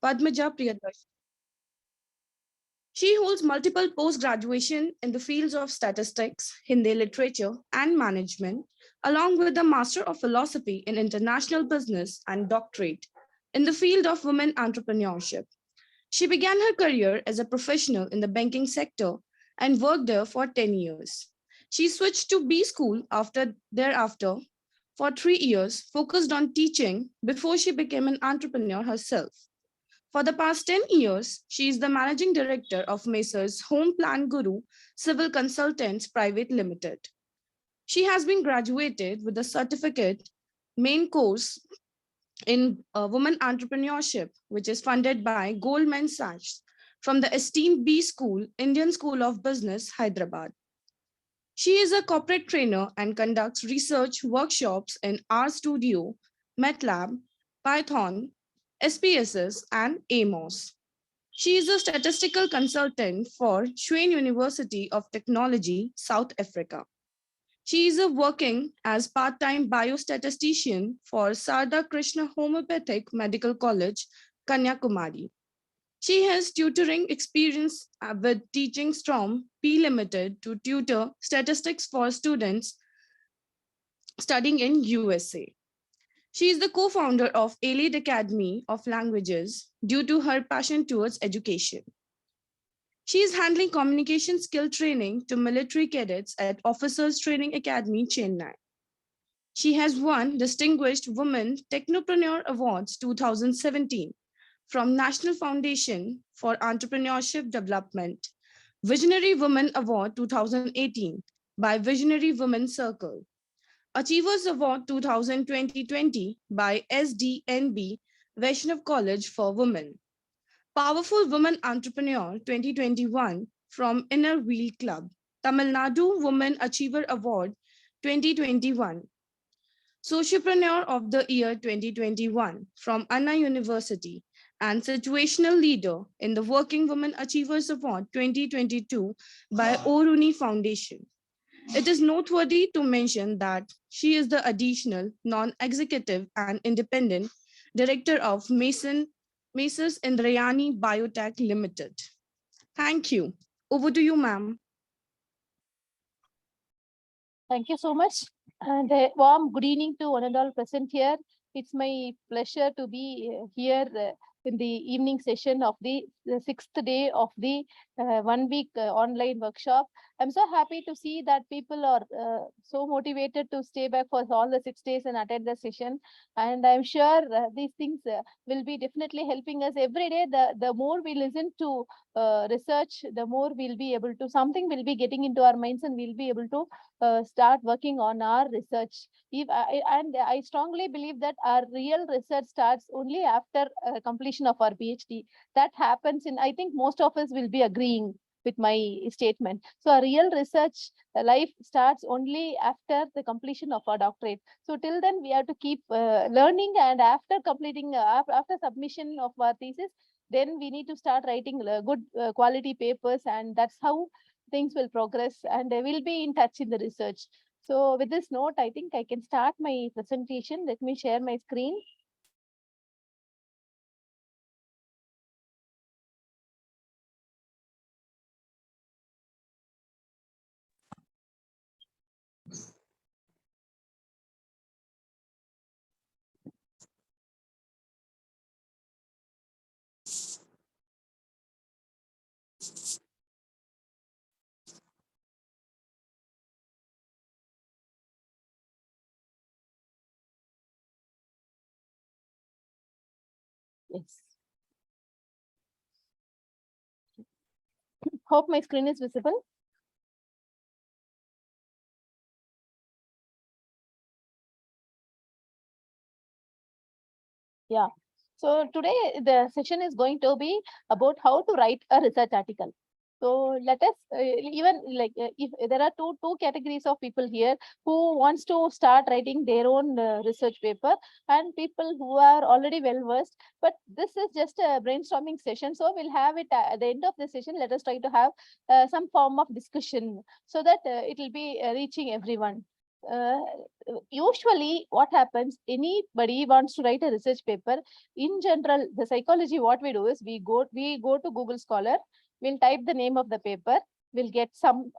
Padmaja Priyadarshi. She holds multiple post-graduation in the fields of statistics, Hindi literature, and management, along with a Master of Philosophy in International Business and doctorate in the field of women entrepreneurship. She began her career as a professional in the banking sector and worked there for 10 years. She switched to B School thereafter for 3 years, focused on teaching before she became an entrepreneur herself. For the past 10 years, she is the managing director of Messrs. Home Plan Guru Civil Consultants Private Limited. She has been graduated with a certificate main course in women entrepreneurship, which is funded by Goldman Sachs from the esteemed B School, Indian School of Business, Hyderabad. She is a corporate trainer and conducts research workshops in R Studio, MATLAB, Python, SPSS, and AMOS. She is a statistical consultant for Tshwane University of Technology, South Africa. She is working as part-time biostatistician for Sarda Krishna Homeopathic Medical College, Kanyakumari. She has tutoring experience with teaching Storm P Limited to tutor statistics for students studying in USA. She is the co-founder of Elite Academy of Languages due to her passion towards education. She is handling communication skill training to military cadets at Officers Training Academy, Chennai. She has won Distinguished Women Technopreneur Awards 2017 from National Foundation for Entrepreneurship Development, Visionary Women Award 2018 by Visionary Women Circle, Achievers Award 2020 by SDNB Vaishnav College for Women, Powerful Woman Entrepreneur 2021 from Inner Wheel Club, Tamil Nadu Woman Achiever Award 2021, Sociopreneur of the Year 2021 from Anna University, and Situational Leader in the Working Women Achievers Award 2022 by Oruni Foundation. It is noteworthy to mention that she is the additional, non-executive and independent director of Messrs. Indrayani Biotech Limited. Thank you. Over to you, ma'am. Thank you so much. And a warm good evening to one and all present here. It's my pleasure to be here in the evening session of the sixth day of the 1 week online workshop. I'm so happy to see that people are so motivated to stay back for all the 6 days and attend the session. And I'm sure these things will be definitely helping us every day. The more we listen to research, the more we'll be able to, something will be getting into our minds and we'll be able to start working on our research. And I strongly believe that our real research starts only after completion of our PhD. That happens in, I think most of us will be agreeing with my statement. So our real research life starts only after the completion of our doctorate. So till then we have to keep learning, and after completing, after submission of our thesis, then we need to start writing good quality papers, and that's how things will progress, and they will be in touch in the research. So with this note, I think I can start my presentation. Let me share my screen. Yes. Hope my screen is visible. Yeah. So today the session is going to be about how to write a research article. So let us even like if there are two categories of people here who wants to start writing their own research paper, and people who are already well versed. But this is just a brainstorming session, so we'll have it at the end of the session. Let us try to have some form of discussion so that it will be reaching everyone. Usually what happens, anybody wants to write a research paper. In general, the psychology, what we do is we go to Google Scholar, we'll type the name of the paper, we'll get some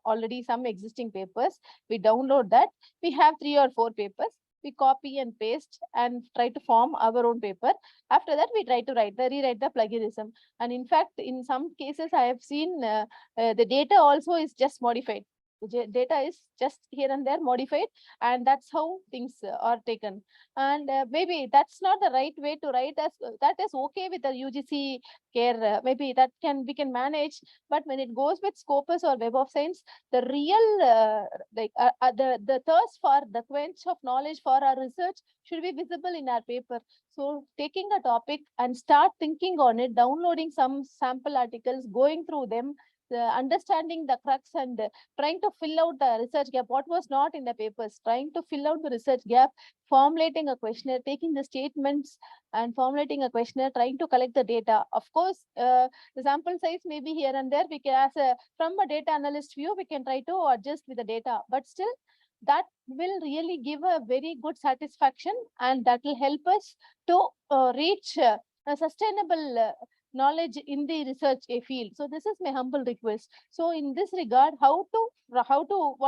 existing papers, we download that, we have 3 or 4 papers, we copy and paste and try to form our own paper. After that, we try to rewrite the plagiarism. And in fact, in some cases, I have seen the data also is just modified. The data is just here and there modified, and that's how things are taken. And maybe that's not the right way to write. That is okay with the UGC care. Maybe that we can manage. But when it goes with Scopus or Web of Science, the real the thirst for the quench of knowledge for our research should be visible in our paper. So taking a topic and start thinking on it, downloading some sample articles, going through them, understanding the crux, and trying to fill out the research gap, what was not in the papers, trying to fill out the research gap, formulating a questionnaire, taking the statements and formulating a questionnaire, trying to collect the data. Of course, the sample size may be here and there. We can, from a data analyst view, we can try to adjust with the data, but still that will really give a very good satisfaction, and that will help us to reach a sustainable knowledge in the research field. So this is my humble request. So in this regard, what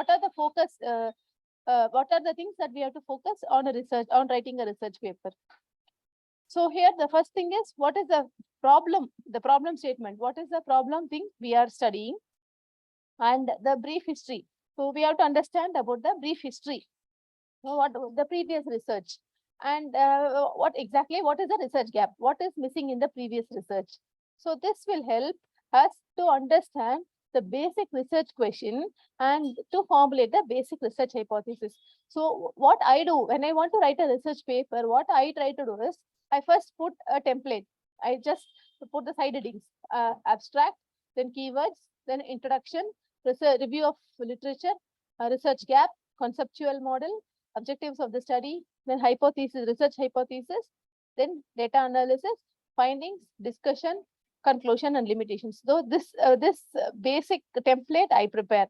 are the focus, what are the things that we have to focus on writing a research paper? So here the first thing is, what is the problem statement? What is the problem thing we are studying? And the brief history. So we have to understand about the brief history. So what the previous research, and what is the research gap? What is missing in the previous research? So this will help us to understand the basic research question and to formulate the basic research hypothesis. So what I do when I want to write a research paper, what I try to do is, I first put a template. I just put the side headings, abstract, then keywords, then introduction, review of literature, research gap, conceptual model, objectives of the study, then hypothesis, research hypothesis, then data analysis, findings, discussion, conclusion, and limitations. So this basic template I prepare,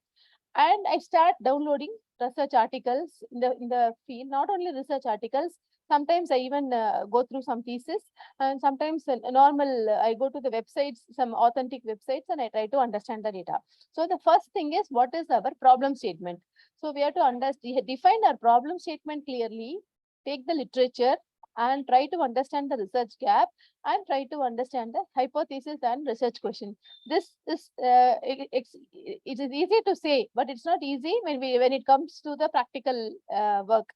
and I start downloading research articles in the field. Not only research articles, sometimes I even go through some thesis, and sometimes I go to the websites, some authentic websites, and I try to understand the data. So the first thing is, what is our problem statement? So we have to define our problem statement clearly, take the literature and try to understand the research gap, and try to understand the hypothesis and research question. This is it is easy to say, but it's not easy when it comes to the practical work.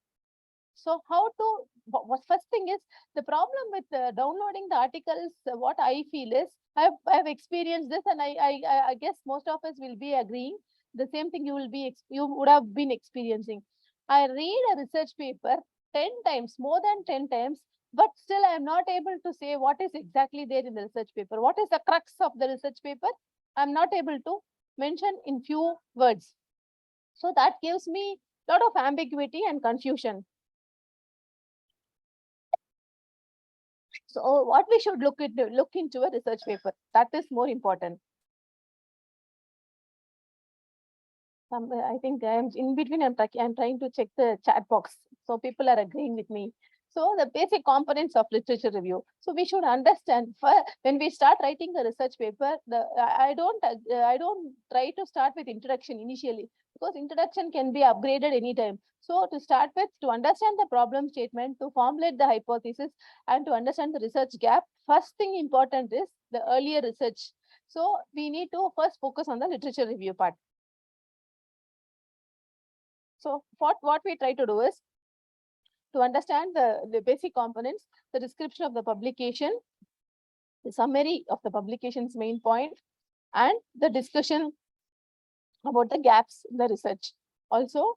So first thing is, the problem with downloading the articles, what I feel is, I've experienced this, and I guess most of us will be agreeing. The same thing you would have been experiencing. I read a research paper 10 times, more than 10 times, but still I am not able to say what is exactly there in the research paper. What is the crux of the research paper? I'm not able to mention in few words. So that gives me a lot of ambiguity and confusion. So what we should look into a research paper, that is more important. I think I'm in between. I'm trying to check the chat box, so people are agreeing with me. So the basic components of literature review. So we should understand, when we start writing a research paper, I don't try to start with introduction initially, because introduction can be upgraded anytime. So to start with, to understand the problem statement, to formulate the hypothesis, and to understand the research gap, first thing important is the earlier research. So we need to first focus on the literature review part. So what we try to do is to understand the basic components, the description of the publication, the summary of the publication's main point, and the discussion about the gaps in the research. Also,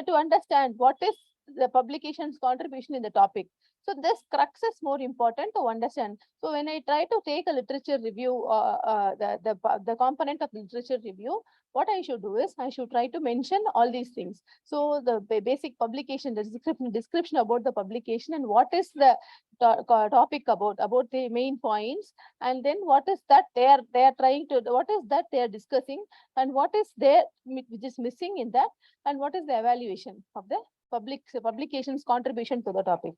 to understand what is the publication's contribution in the topic. So this crux is more important to understand. So when I try to take a literature review, the component of literature review, what I should do is I should try to mention all these things. So the basic publication, the description about the publication, and what is the topic about the main points, and then what is that they are trying to, what is that they are discussing, and what is there which is missing in that, and what is the evaluation of the publication's contribution to the topic.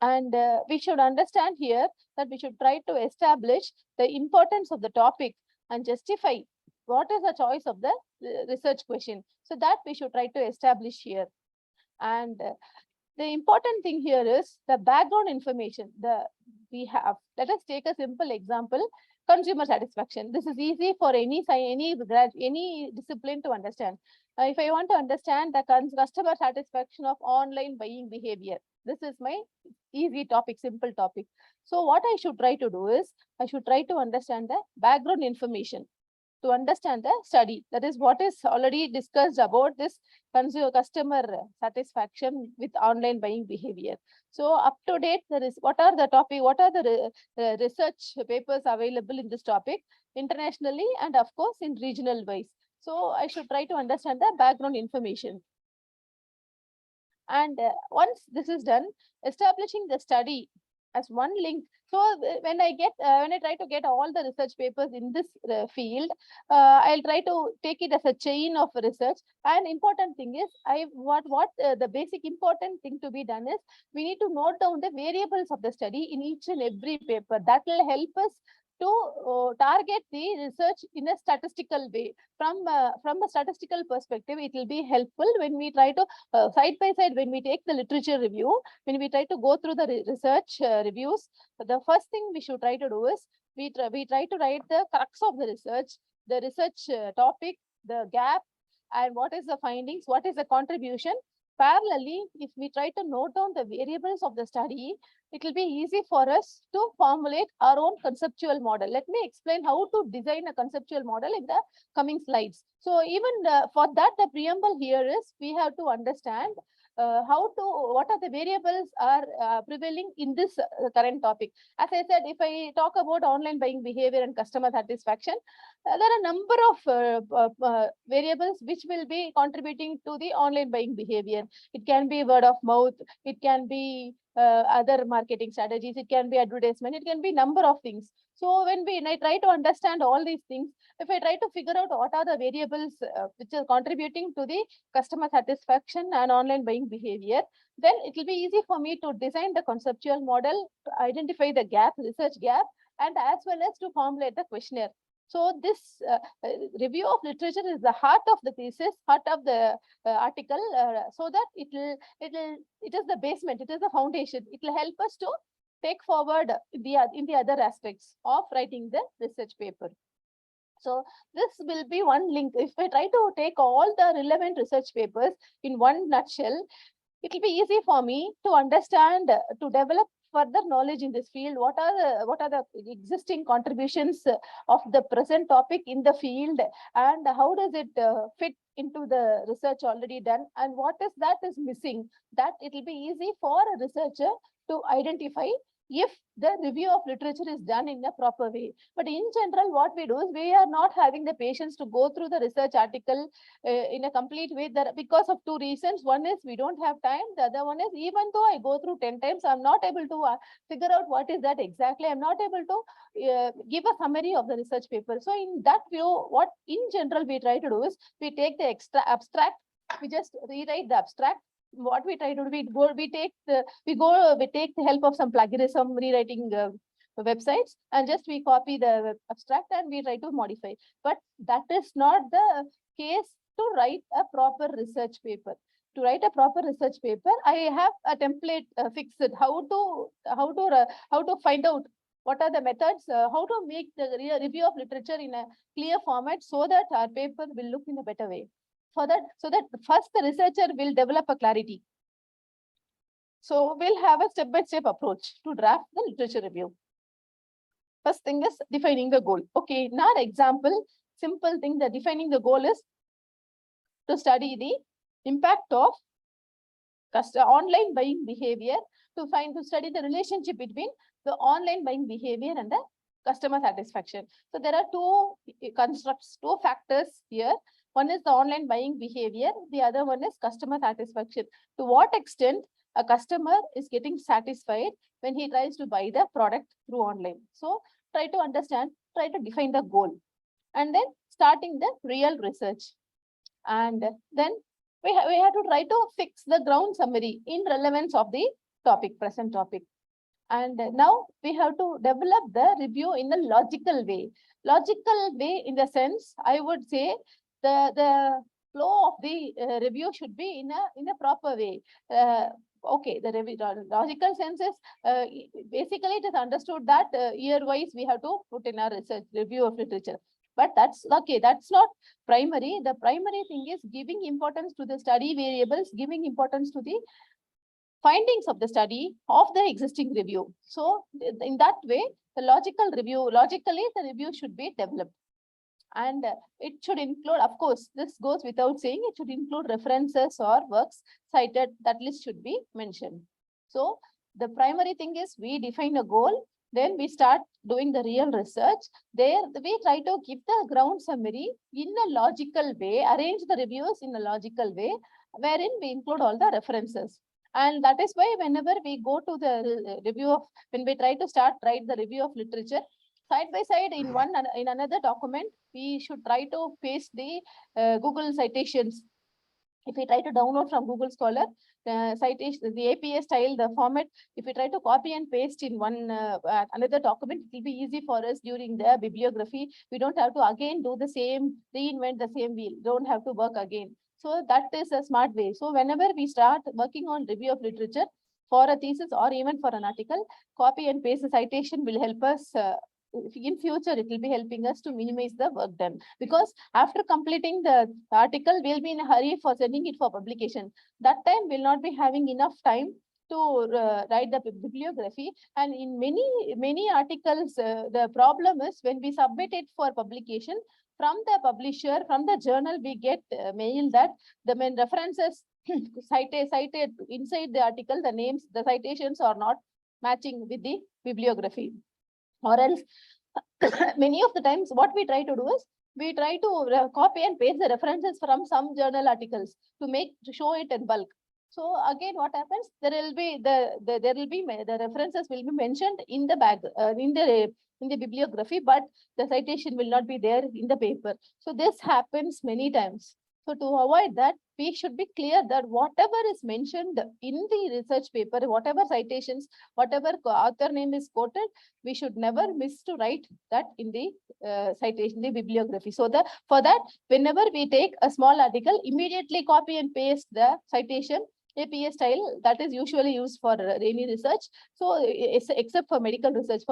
And we should understand here that we should try to establish the importance of the topic and justify what is the choice of the research question. So that we should try to establish here. And the important thing here is the background information we have. Let us take a simple example: consumer satisfaction. This is easy for any discipline to understand. If I want to understand the customer satisfaction of online buying behavior, this is my easy topic, simple topic. So what I should try to do is I should try to understand the background information to understand the study. That is what is already discussed about this customer satisfaction with online buying behavior. So up to date, there is what are the research papers available in this topic internationally and of course in regional wise. So I should try to understand the background information. And once this is done, establishing the study as one link. So when I try to get all the research papers in this field, I'll try to take it as a chain of research. And important thing is, the basic important thing to be done is we need to note down the variables of the study in each and every paper. That will help us to target the research in a statistical way. From a statistical perspective, it will be helpful when we try to side by side, when we take the literature review, when we try to go through the research reviews. The first thing we should try to do is we try to write the crux of the research topic, the gap, and what is the findings, what is the contribution. Parallelly, if we try to note down the variables of the study, it will be easy for us to formulate our own conceptual model. Let me explain how to design a conceptual model in the coming slides. So even for that, the preamble here is we have to understand what are the variables are prevailing in this current topic. As I said, if I talk about online buying behavior and customer satisfaction, there are a number of variables which will be contributing to the online buying behavior. It can be word of mouth, it can be other marketing strategies, it can be advertisement, it can be number of things. So when I try to understand all these things, if I try to figure out what are the variables which are contributing to the customer satisfaction and online buying behavior, then it will be easy for me to design the conceptual model, to identify the gap, research gap, and as well as to formulate the questionnaire. So this review of literature is the heart of the thesis, heart of the article, so that it is the basement, it is the foundation. It will help us to take forward in the other aspects of writing the research paper. So this will be one link. If I try to take all the relevant research papers in one nutshell, it will be easy for me to understand, to develop further knowledge in this field. What are the existing contributions of the present topic in the field, and how does it fit into the research already done, and what is that is missing, that it will be easy for a researcher to identify if the review of literature is done in a proper way. But in general, what we do is we are not having the patience to go through the research article in a complete way, because of two reasons. One is we don't have time. The other one is, even though I go through 10 times, I'm not able to figure out what is that exactly. I'm not able to give a summary of the research paper. So in that view, what in general we try to do is we take the abstract, we just rewrite the abstract. What we try to do, we take the help of some plagiarism rewriting websites, and just we copy the abstract and we try to modify. But that is not the case to write a proper research paper. To write a proper research paper, I have a template fixed, how to find out what are the methods, how to make the review of literature in a clear format, so that our paper will look in a better way. So that first the researcher will develop a clarity. So we'll have a step-by-step approach to draft the literature review. First thing is defining the goal. Okay, in our example, simple thing, that defining the goal is to study the impact of online buying behavior to study the relationship between the online buying behavior and the customer satisfaction. So there are two constructs, two factors here. One is the online buying behavior. The other one is customer satisfaction. To what extent a customer is getting satisfied when he tries to buy the product through online. So try to understand, try to define the goal, and then starting the real research. And then we have to try to fix the ground summary in relevance of the topic, present topic. And now we have to develop the review in a logical way. Logical way in the sense, I would say the flow of the review should be in a proper way. Okay, the logical sense is basically it is understood that year-wise we have to put in our research review of literature. But that's okay, that's not primary. The primary thing is giving importance to the study variables, giving importance to the findings of the study of the existing review. So in that way, the logically the review should be developed. And it should include, of course, this goes without saying, it should include references or works cited. That list should be mentioned. So the primary thing is we define a goal, then we start doing the real research. There we try to give the ground summary in a logical way, arrange the reviews in a logical way, wherein we include all the references. And that is why whenever we go to the review of, when we try to write the review of literature, side by side in another document, we should try to paste the Google citations. If we try to download from Google Scholar, citation, the APA style, the format, if we try to copy and paste in one another document, it will be easy for us during the bibliography. We don't have to again do the same, reinvent the same wheel, don't have to work again. So that is a smart way. So whenever we start working on review of literature for a thesis or even for an article, copy and paste the citation will help us in future. It will be helping us to minimize the work done, because after completing the article, we'll be in a hurry for sending it for publication. That time we'll not be having enough time to write the bibliography. And in many articles, the problem is when we submit it for publication, from the publisher, from the journal, we get mail that the main references cited inside the article, the names, the citations are not matching with the bibliography. Or else, many of the times, what we try to do is we try to copy and paste the references from some journal articles to show it in bulk. So again, what happens? There will be the references will be mentioned in the back in the bibliography, but the citation will not be there in the paper. So this happens many times. So to avoid that, we should be clear that whatever is mentioned in the research paper, whatever citations, whatever author name is quoted, we should never miss to write that in the citation, the bibliography. So for that, whenever we take a small article, immediately copy and paste the citation. APA style, that is usually used for any research. So except for medical research,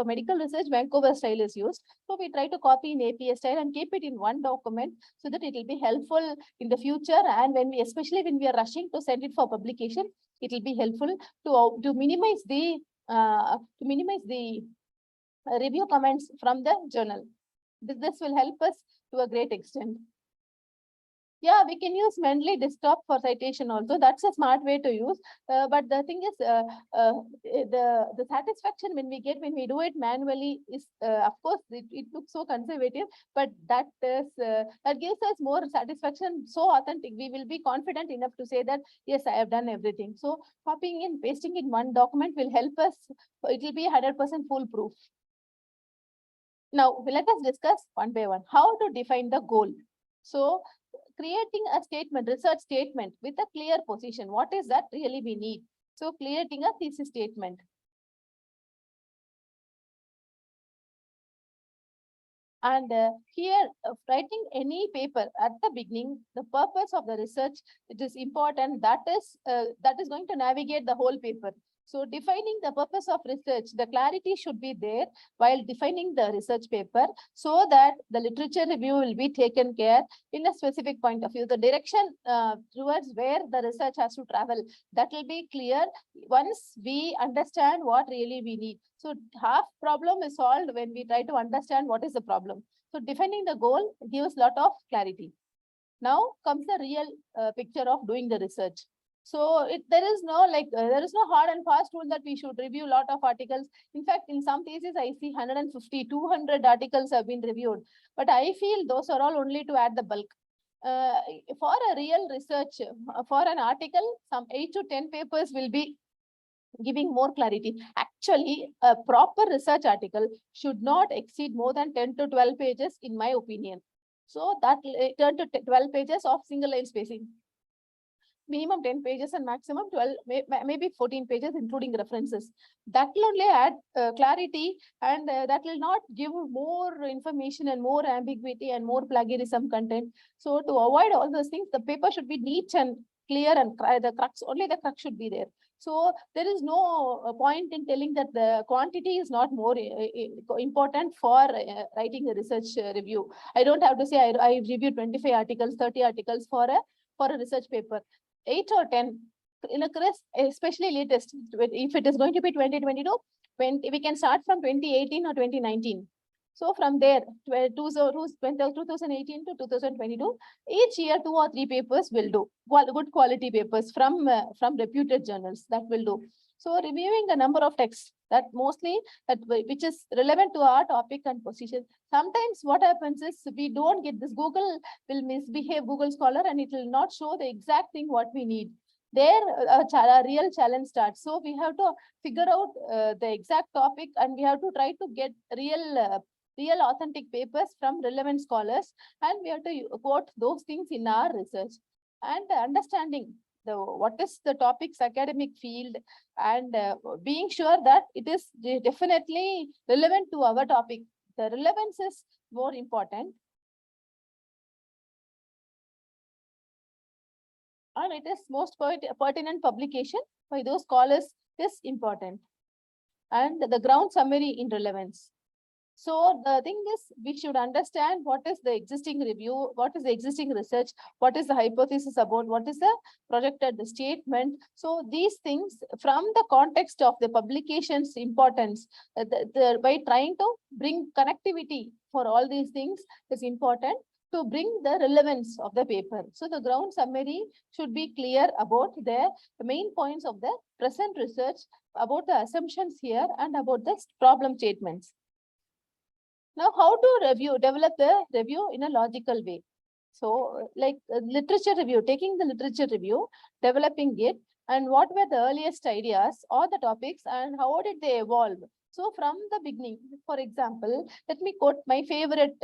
Vancouver style is used. So we try to copy in APA style and keep it in one document so that it will be helpful in the future. And especially when we are rushing to send it for publication, it will be helpful to minimize the review comments from the journal. This will help us to a great extent. Yeah, we can use Mendeley desktop for citation also. That's a smart way to use. But the thing is, the satisfaction when we do it manually is, of course, it looks so conservative, but that gives us more satisfaction, so authentic. We will be confident enough to say that, yes, I have done everything. So copying and pasting in one document will help us. It will be 100% foolproof. Now, let us discuss one by one how to define the goal. So creating a statement, research statement with a clear position. What is that really we need? So creating a thesis statement. And here, writing any paper at the beginning, the purpose of the research, it is important. That is going to navigate the whole paper. So defining the purpose of research, the clarity should be there while defining the research paper, so that the literature review will be taken care in a specific point of view. The direction towards where the research has to travel, that will be clear once we understand what really we need. So half problem is solved when we try to understand what is the problem. So defining the goal gives a lot of clarity. Now comes the real picture of doing the research. So there is no there is no hard and fast rule that we should review a lot of articles. In fact, in some cases, I see 150, 200 articles have been reviewed. But I feel those are all only to add the bulk. For a real research, for an article, some 8 to 10 papers will be giving more clarity. Actually, a proper research article should not exceed more than 10 to 12 pages, in my opinion. So that 10 to 12 pages of single line spacing. Minimum 10 pages and maximum 12, maybe 14 pages, including references. That will only add clarity, and that will not give more information and more ambiguity and more plagiarism content. So to avoid all those things, the paper should be neat and clear, and the crux, only the crux should be there. So there is no point in telling that the quantity is not more important for writing a research review. I don't have to say I reviewed 25 articles, 30 articles for a research paper. 8 or 10 in a case, especially latest. If it is going to be 2022, we can start from 2018 or 2019. So from there, 2018 to 2022, each year 2 or 3 papers will do. Good quality papers from reputed journals, that will do. So reviewing the number of texts that mostly which is relevant to our topic and position. Sometimes what happens is we don't get this. Google will misbehave, Google Scholar, and it will not show the exact thing what we need. There a real challenge starts. So we have to figure out the exact topic, and we have to try to get real authentic papers from relevant scholars, and we have to quote those things in our research. And understanding what is the topic's academic field, and being sure that it is definitely relevant to our topic. The relevance is more important. And it is most pertinent publication by those scholars is important. And the ground summary in relevance. So the thing is, we should understand what is the existing review, what is the existing research, what is the hypothesis about, what is the projected statement. So these things from the context of the publication's importance, by trying to bring connectivity for all these things is important to bring the relevance of the paper. So the ground summary should be clear about the main points of the present research, about the assumptions here, and about the problem statements. Now, how to develop the review in a logical way? So, like literature review, taking the literature review, developing it, and what were the earliest ideas or the topics, and how did they evolve? So, from the beginning, for example, let me quote my favorite,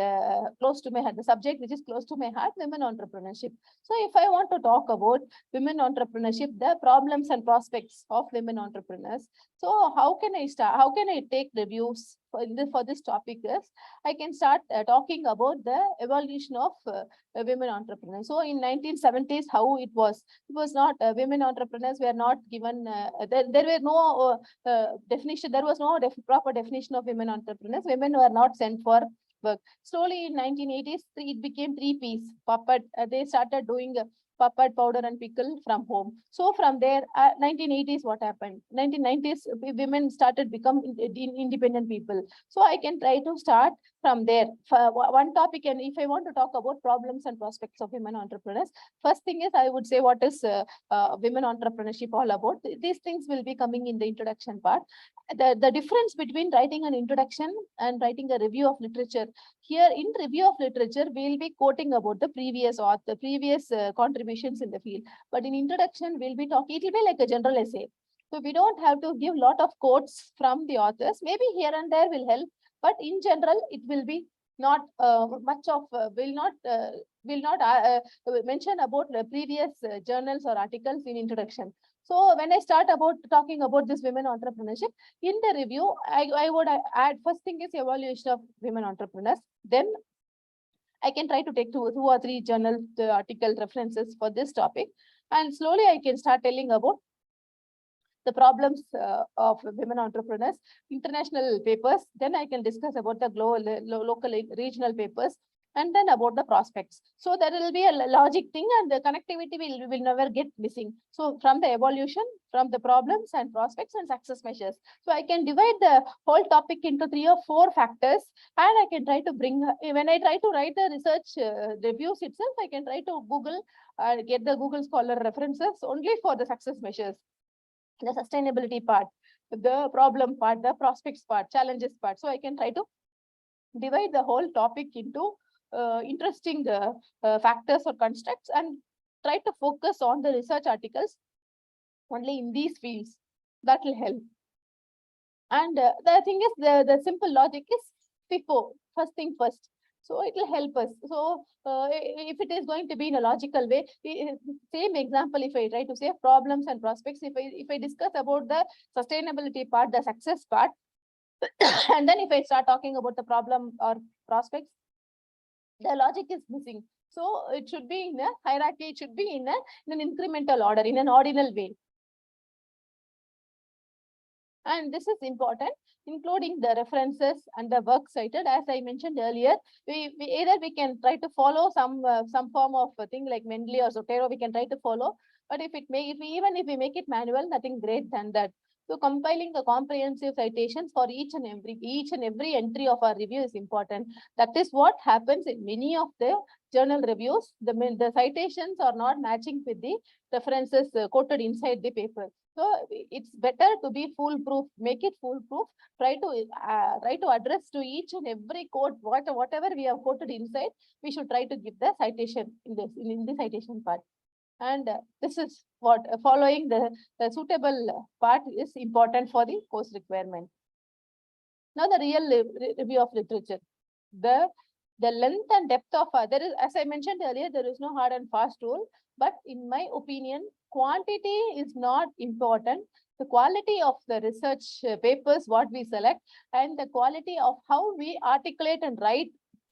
close to my heart, the subject which is close to my heart, women entrepreneurship. So, if I want to talk about women entrepreneurship, the problems and prospects of women entrepreneurs, so how can I start? How can I take reviews for this topic? Is I can start talking about the evolution of women entrepreneurs. So in 1970s, how it was not women entrepreneurs were not given. There were no definition. There was no proper definition of women entrepreneurs. Women were not sent for work. Slowly in 1980s, it became 3 Ps. Puppet. They started doing puppet, powder, and pickle from home. So from there, 1980s, what happened? 1990s, women started becoming independent people. So I can try to start from there. For one topic, and if I want to talk about problems and prospects of women entrepreneurs, first thing is I would say what is women entrepreneurship all about. These things will be coming in the introduction part. The difference between writing an introduction and writing a review of literature. Here in review of literature, we'll be quoting about the previous author, previous contributions in the field. But in introduction, we'll be talking, it will be like a general essay. So we don't have to give lot of quotes from the authors. Maybe here and there will help, but in general, it will be not much of, will not mention about the previous journals or articles in introduction. So when I start about talking about this women entrepreneurship, in the review, I would add, first thing is evaluation of women entrepreneurs. Then I can try to take two or three journal article references for this topic. And slowly I can start telling about the problems of women entrepreneurs, international papers. Then I can discuss about the global, local, regional papers. and then about the prospects. So there will be a logic thing, and the connectivity will never get missing. So from the evolution, from the problems and prospects and success measures. So I can divide the whole topic into 3 or 4 factors, and I can try to bring, when I try to write the research reviews itself, I can try to Google, get the Google Scholar references only for the success measures, the sustainability part, the problem part, the prospects part, challenges part. So I can try to divide the whole topic into interesting factors or constructs, and try to focus on the research articles only in these fields. That will help. And the thing is, the simple logic is FIFO, first thing first. So it will help us. So if it is going to be in a logical way, same example, if I try to say problems and prospects, if I discuss about the sustainability part, the success part, and then if I start talking about the problem or prospects, the logic is missing. So it should be in a hierarchy, it should be in an incremental order, in an ordinal way. And this is important, including the references and the work cited. As I mentioned earlier, we either we can try to follow some form of a thing like Mendeley or Zotero, we can try to follow. But if we make it manual, nothing great than that. So compiling the comprehensive citations for each and every entry of our review is important. That is what happens in many of the journal reviews. The citations are not matching with the references quoted inside the paper. So it's better to be foolproof, make it foolproof. Try to address to each and every quote, whatever we have quoted inside, we should try to give the citation in the citation part. And this is what following the suitable part is important for the course requirement. Now the real review of literature. The length and depth of there is, as I mentioned earlier, there is no hard and fast rule. But in my opinion, quantity is not important. The quality of the research papers, what we select, and the quality of how we articulate and write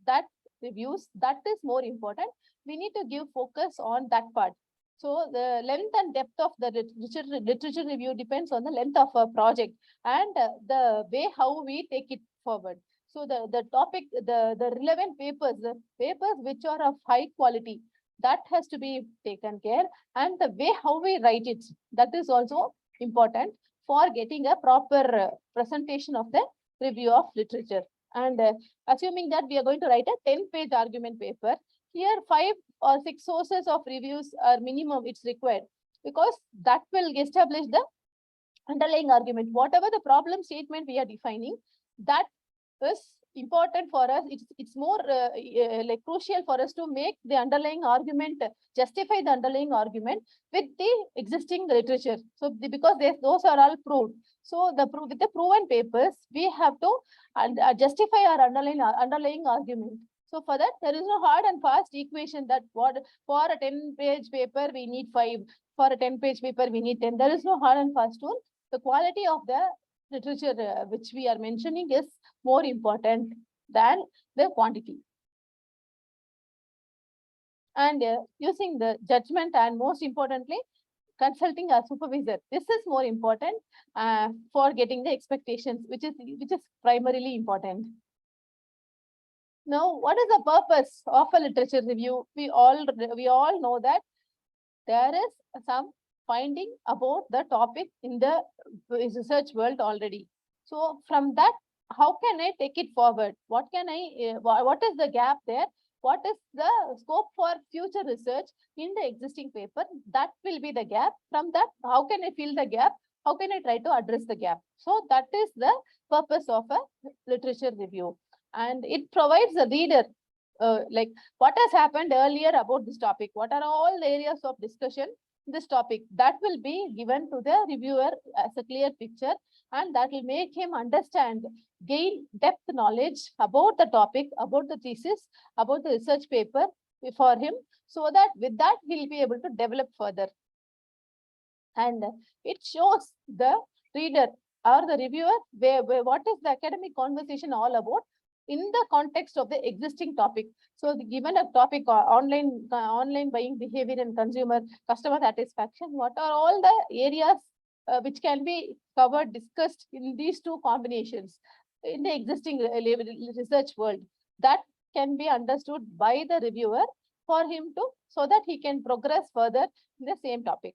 that reviews, that is more important. We need to give focus on that part. So the length and depth of the literature review depends on the length of a project and the way how we take it forward. So the topic, the relevant papers, the papers which are of high quality, that has to be taken care, and the way how we write it, that is also important for getting a proper presentation of the review of literature. And assuming that we are going to write a 10-page argument paper, here 5 or 6 sources of reviews are minimum it's required, because that will establish the underlying argument. Whatever the problem statement we are defining, that is important for us. It's more like crucial for us to make the underlying argument, justify the underlying argument with the existing literature. So because those are all proved. So with the proven papers, we have to justify our underlying argument. So for that, there is no hard and fast equation that for a 10-page paper, we need 5. For a 10-page paper, we need 10. There is no hard and fast rule. The quality of the literature which we are mentioning is more important than the quantity. And using the judgment, and most importantly, consulting a supervisor. This is more important for getting the expectations, which is primarily important. Now, what is the purpose of a literature review? We all know that there is some finding about the topic in the research world already. So from that, how can I take it forward? What is the gap there? What is the scope for future research in the existing paper? That will be the gap. From that, how can I fill the gap? How can I try to address the gap? So that is the purpose of a literature review. And it provides the reader like what has happened earlier about this topic. What are all the areas of discussion in this topic? That will be given to the reviewer as a clear picture, and that will make him understand, gain depth knowledge about the topic, about the thesis, about the research paper for him, so that with that he'll be able to develop further. And it shows the reader or the reviewer what is the academic conversation all about in the context of the existing topic. So given a topic, online buying behavior and customer satisfaction, what are all the areas which can be covered, discussed in these two combinations in the existing research world? That can be understood by the reviewer for him to, so that he can progress further in the same topic.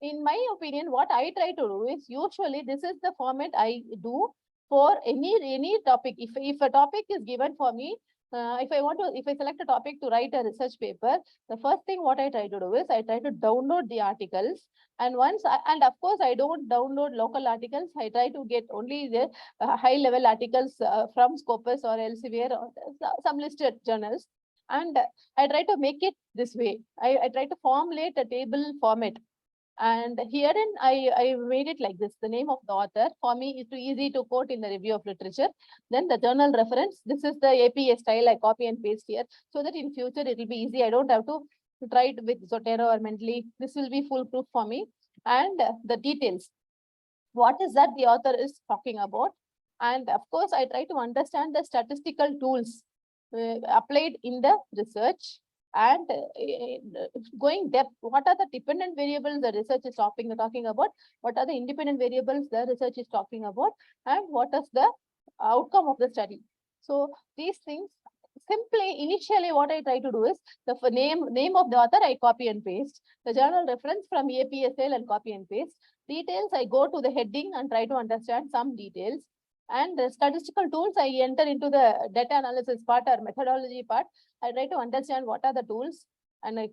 In my opinion, what I try to do is, usually this is the format I do for any topic. If a topic is given for me, if I select a topic to write a research paper, the first thing what I try to do is I try to download the articles. And and of course, I don't download local articles. I try to get only the high level articles from Scopus or Elsevier or some listed journals. And I try to make it this way. I try to formulate a table format. And herein, I made it like this. The name of the author, for me, is too easy to quote in the review of literature. Then the journal reference. This is the APA style. I copy and paste here, so that in future it will be easy. I don't have to try it with Zotero or Mendeley. This will be foolproof for me. And the details. What is that the author is talking about? And of course, I try to understand the statistical tools applied in the research. And going depth, what are the dependent variables the research is talking about? What are the independent variables the research is talking about? And what is the outcome of the study? So these things, simply initially what I try to do is the name of the author I copy and paste, the journal reference from APSL and copy and paste. Details, I go to the heading and try to understand some details. And the statistical tools, I enter into the data analysis part or methodology part. I try to understand what are the tools and I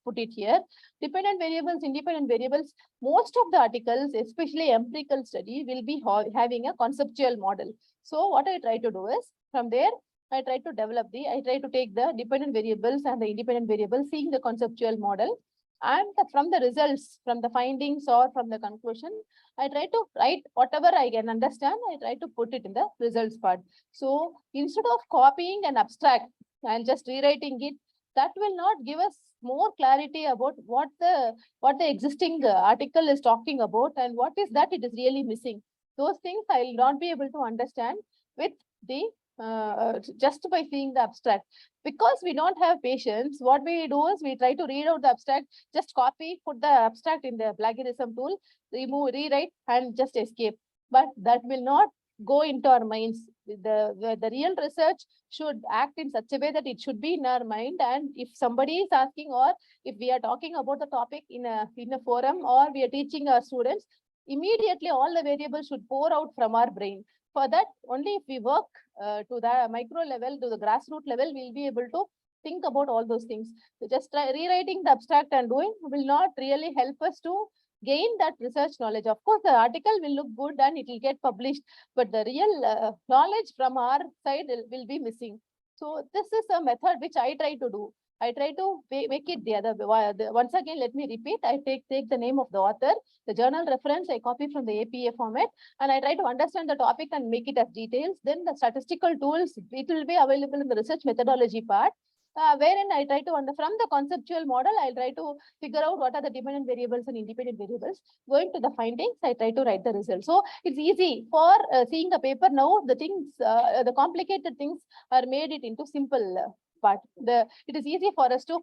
put it here. Dependent variables, independent variables, most of the articles, especially empirical study, will be having a conceptual model. So what I try to do is, from there, I try to take the dependent variables and the independent variables, seeing the conceptual model. And from the results, from the findings or from the conclusion, I try to write whatever I can understand. I try to put it in the results part. So instead of copying an abstract and just rewriting it, that will not give us more clarity about what the existing article is talking about and what is that it is really missing. Those things I will not be able to understand with the just by seeing the abstract. Because we don't have patience, what we do is we try to read out the abstract, just copy, put the abstract in the plagiarism tool, remove, rewrite, and just escape. But that will not go into our minds. The real research should act in such a way that it should be in our mind. And if somebody is asking, or if we are talking about the topic in a forum, or we are teaching our students, immediately all the variables should pour out from our brain. For that, only if we work to the micro level, to the grassroots level, we'll be able to think about all those things. So just rewriting the abstract and doing will not really help us to gain that research knowledge. Of course, the article will look good and it will get published, but the real knowledge from our side will be missing. So this is a method which I try to do. I try to make it the other way. Once again, let me repeat. I take the name of the author, the journal reference, I copy from the APA format, and I try to understand the topic and make it as details. Then the statistical tools, it will be available in the research methodology part. Wherein I try to, from the conceptual model, I try to figure out what are the dependent variables and independent variables. Going to the findings, I try to write the results. So it's easy for seeing a paper. Now the things, the complicated things are made it into simple part. It is easy for us to.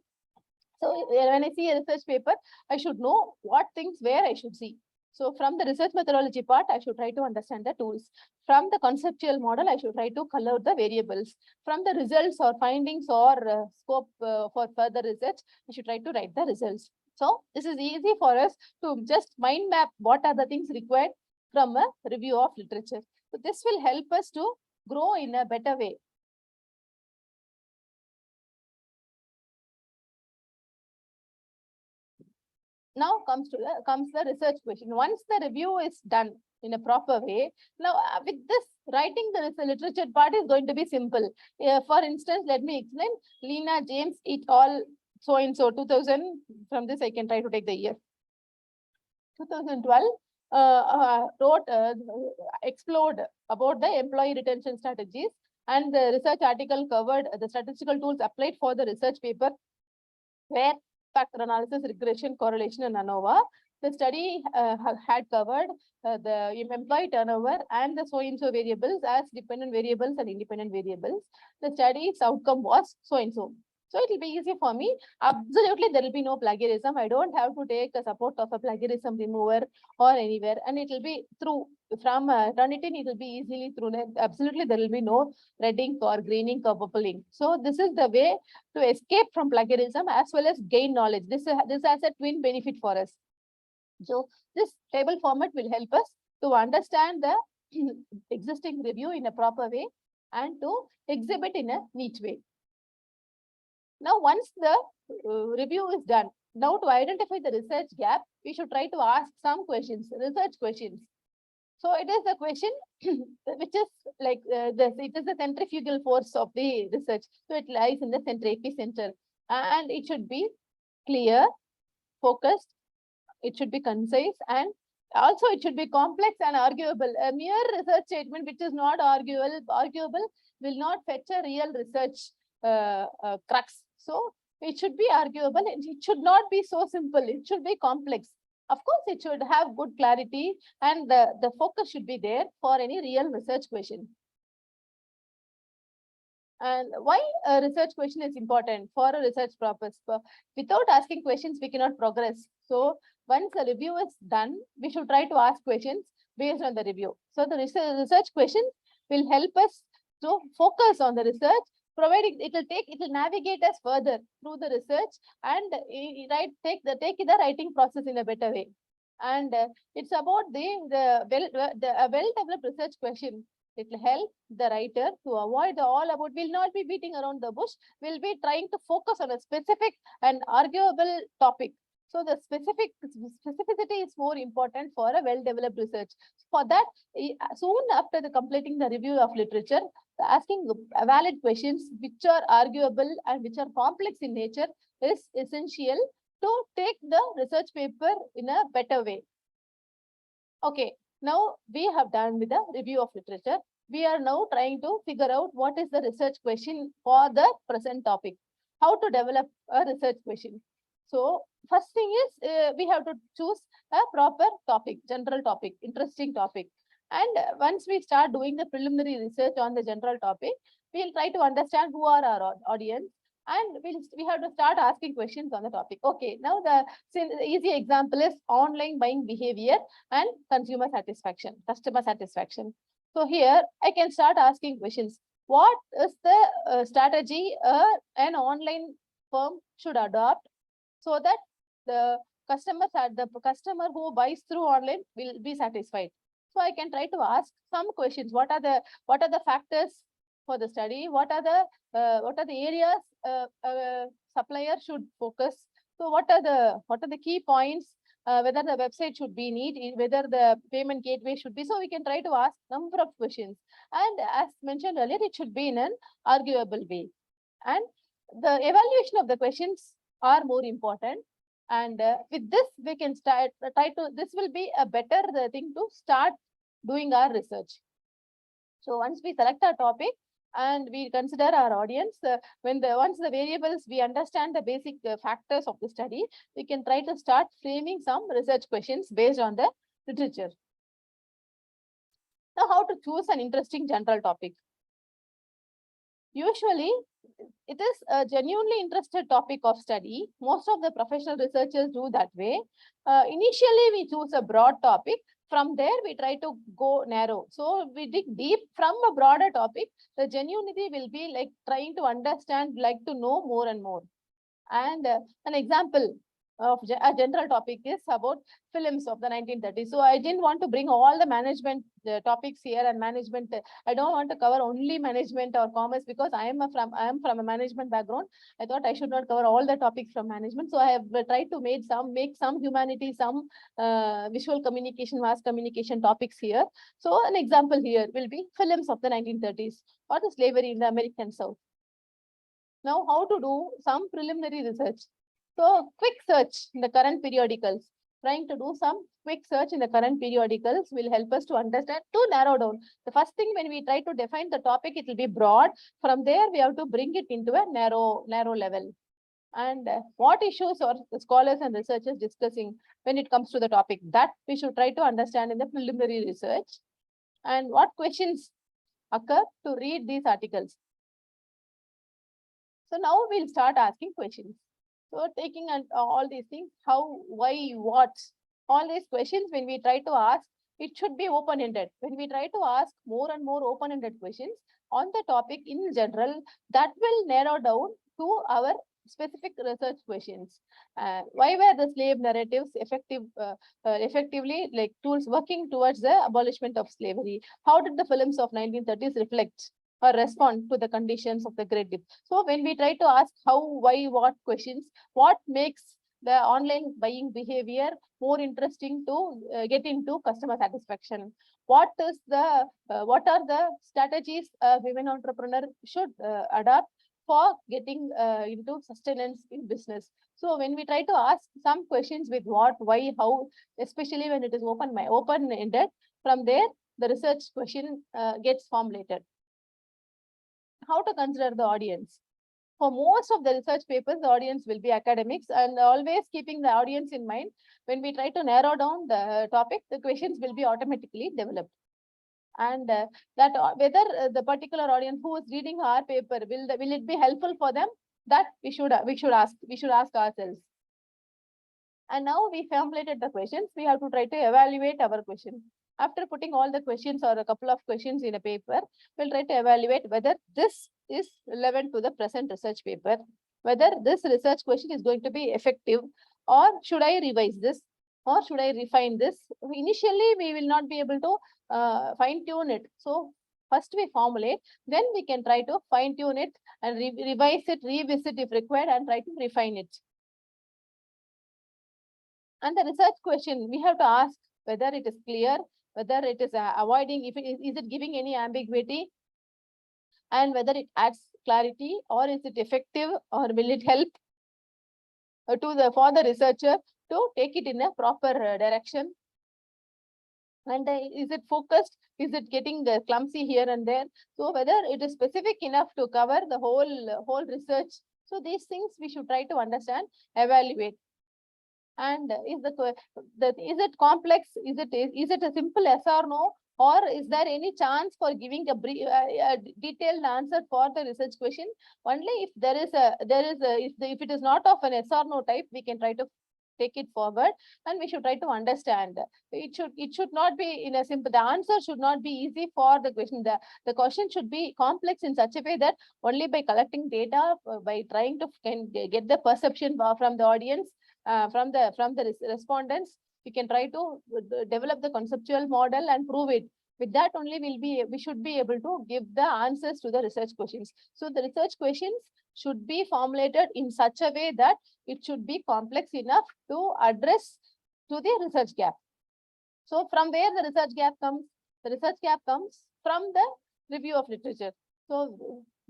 So when I see a research paper, I should know what things where I should see. So from the research methodology part, I should try to understand the tools. From the conceptual model, I should try to color the variables. From the results or findings or scope for further research, I should try to write the results. So this is easy for us to just mind map what are the things required from a review of literature. So this will help us to grow in a better way. Now comes the research question. Once the review is done in a proper way, now with this, writing the literature part is going to be simple. For instance, let me explain. Lena James et al. So and so 2000. From this, I can try to take the year. 2012 explored about the employee retention strategies, and the research article covered the statistical tools applied for the research paper, where factor analysis, regression, correlation, and ANOVA. The study had covered the employee turnover and the so-and-so variables as dependent variables and independent variables. The study's outcome was so-and-so. So it will be easy for me. Absolutely, there will be no plagiarism. I don't have to take the support of a plagiarism remover or anywhere. And it will be through from Turnitin, it will be easily through. Absolutely, there will be no red ink or green ink or purple ink. So this is the way to escape from plagiarism as well as gain knowledge. This has a twin benefit for us. So this table format will help us to understand the existing review in a proper way and to exhibit in a neat way. Now, once the review is done, now to identify the research gap, we should try to ask some questions, research questions. So it is the question which is like this. It is the centrifugal force of the research. So it lies in the center, epicenter, and it should be clear, focused. It should be concise, and also it should be complex and arguable. A mere research statement which is not arguable will not fetch a real research crux. So it should be arguable and it should not be so simple. It should be complex. Of course, it should have good clarity and the focus should be there for any real research question. And why a research question is important for a research purpose? Without asking questions, we cannot progress. So once a review is done, we should try to ask questions based on the review. So the research question will help us to focus on the research, providing it will navigate us further through the research and take the writing process in a better way. And it's about a well-developed research question. It will help the writer to avoid will not be beating around the bush. We'll be trying to focus on a specific and arguable topic. So the specificity is more important for a well-developed research. For that, soon after completing the review of literature, asking valid questions which are arguable and which are complex in nature is essential to take the research paper in a better way. Okay, now we have done with the review of literature. We are now trying to figure out what is the research question for the present topic. How to develop a research question. So first thing is we have to choose a proper topic, general topic, interesting topic. And once we start doing the preliminary research on the general topic, we'll try to understand who are our audience. And we have to start asking questions on the topic. Okay, now the easy example is online buying behavior and consumer satisfaction, customer satisfaction. So here I can start asking questions. What is the strategy an online firm should adopt so that the customer who buys through online will be satisfied? So I can try to ask some questions. What are the factors for the study? What are the areas supplier should focus? So what are the key points? Whether the website should be neat, whether the payment gateway should be. So we can try to ask number of questions. And as mentioned earlier, it should be in an arguable way. And the evaluation of the questions are more important. And with this, we can this will be a better thing to start doing our research. So once we select our topic and we consider our audience, once the variables, we understand the basic factors of the study, we can try to start framing some research questions based on the literature. Now, how to choose an interesting general topic? Usually, it is a genuinely interested topic of study. Most of the professional researchers do that way. Initially, we choose a broad topic. From there, we try to go narrow. So we dig deep from a broader topic. The genuinity will be like trying to understand, like to know more and more. And an example of a general topic is about films of the 1930s. So I didn't want to bring all the management topics here and management. I don't want to cover only management or commerce because I am from a management background. I thought I should not cover all the topics from management. So I have tried to make some humanity, some visual communication, mass communication topics here. So an example here will be films of the 1930s or the slavery in the American South. Now, how to do some preliminary research? So, quick search in the current periodicals. Trying to do some quick search in the current periodicals will help us to understand, to narrow down. The first thing when we try to define the topic, it will be broad. From there, we have to bring it into a narrow level. And what issues are the scholars and researchers discussing when it comes to the topic? That we should try to understand in the preliminary research. And what questions occur to read these articles. So now we'll start asking questions. So taking all these things, how, why, what, all these questions, when we try to ask, it should be open-ended. When we try to ask more and more open-ended questions on the topic in general, that will narrow down to our specific research questions. Why were the slave narratives effectively like tools working towards the abolishment of slavery? How did the films of 1930s reflect or respond to the conditions of the Great Depression? So when we try to ask how, why, what questions, what makes the online buying behavior more interesting to get into customer satisfaction? What are the strategies a women entrepreneur should adopt for getting into sustenance in business? So when we try to ask some questions with what, why, how, especially when it is open-ended, from there the research question gets formulated. How to consider the audience? For most of the research papers, the audience will be academics, and always keeping the audience in mind. When we try to narrow down the topic, the questions will be automatically developed. And whether the particular audience who is reading our paper, will it be helpful for them? That we should ask ourselves. And now we formulated the questions, we have to try to evaluate our question. After putting all the questions or a couple of questions in a paper, we'll try to evaluate whether this is relevant to the present research paper, whether this research question is going to be effective, or should I revise this, or should I refine this? Initially, we will not be able to fine tune it. So first we formulate, then we can try to fine tune it and revise it, revisit if required, and try to refine it. And the research question, we have to ask whether it is clear, whether it is avoiding, is it giving any ambiguity, and whether it adds clarity, or is it effective, or will it help for the researcher to take it in a proper direction. And is it focused? Is it getting clumsy here and there? So whether it is specific enough to cover the whole research. So these things we should try to understand, evaluate. And is it complex? Is it a simple yes or no? Or is there any chance for giving a detailed answer for the research question? Only if if it is not of an yes or no type, we can try to take it forward, and we should try to understand. It should not be in a simple. The answer should not be easy for the question. The question should be complex in such a way that only by collecting data, by trying to get the perception from the audience, from the respondents, we can try to develop the conceptual model and prove it. With that only we should be able to give the answers to the research questions. So the research questions should be formulated in such a way that it should be complex enough to address to the research gap. So from where the research gap comes? The research gap comes from the review of literature. So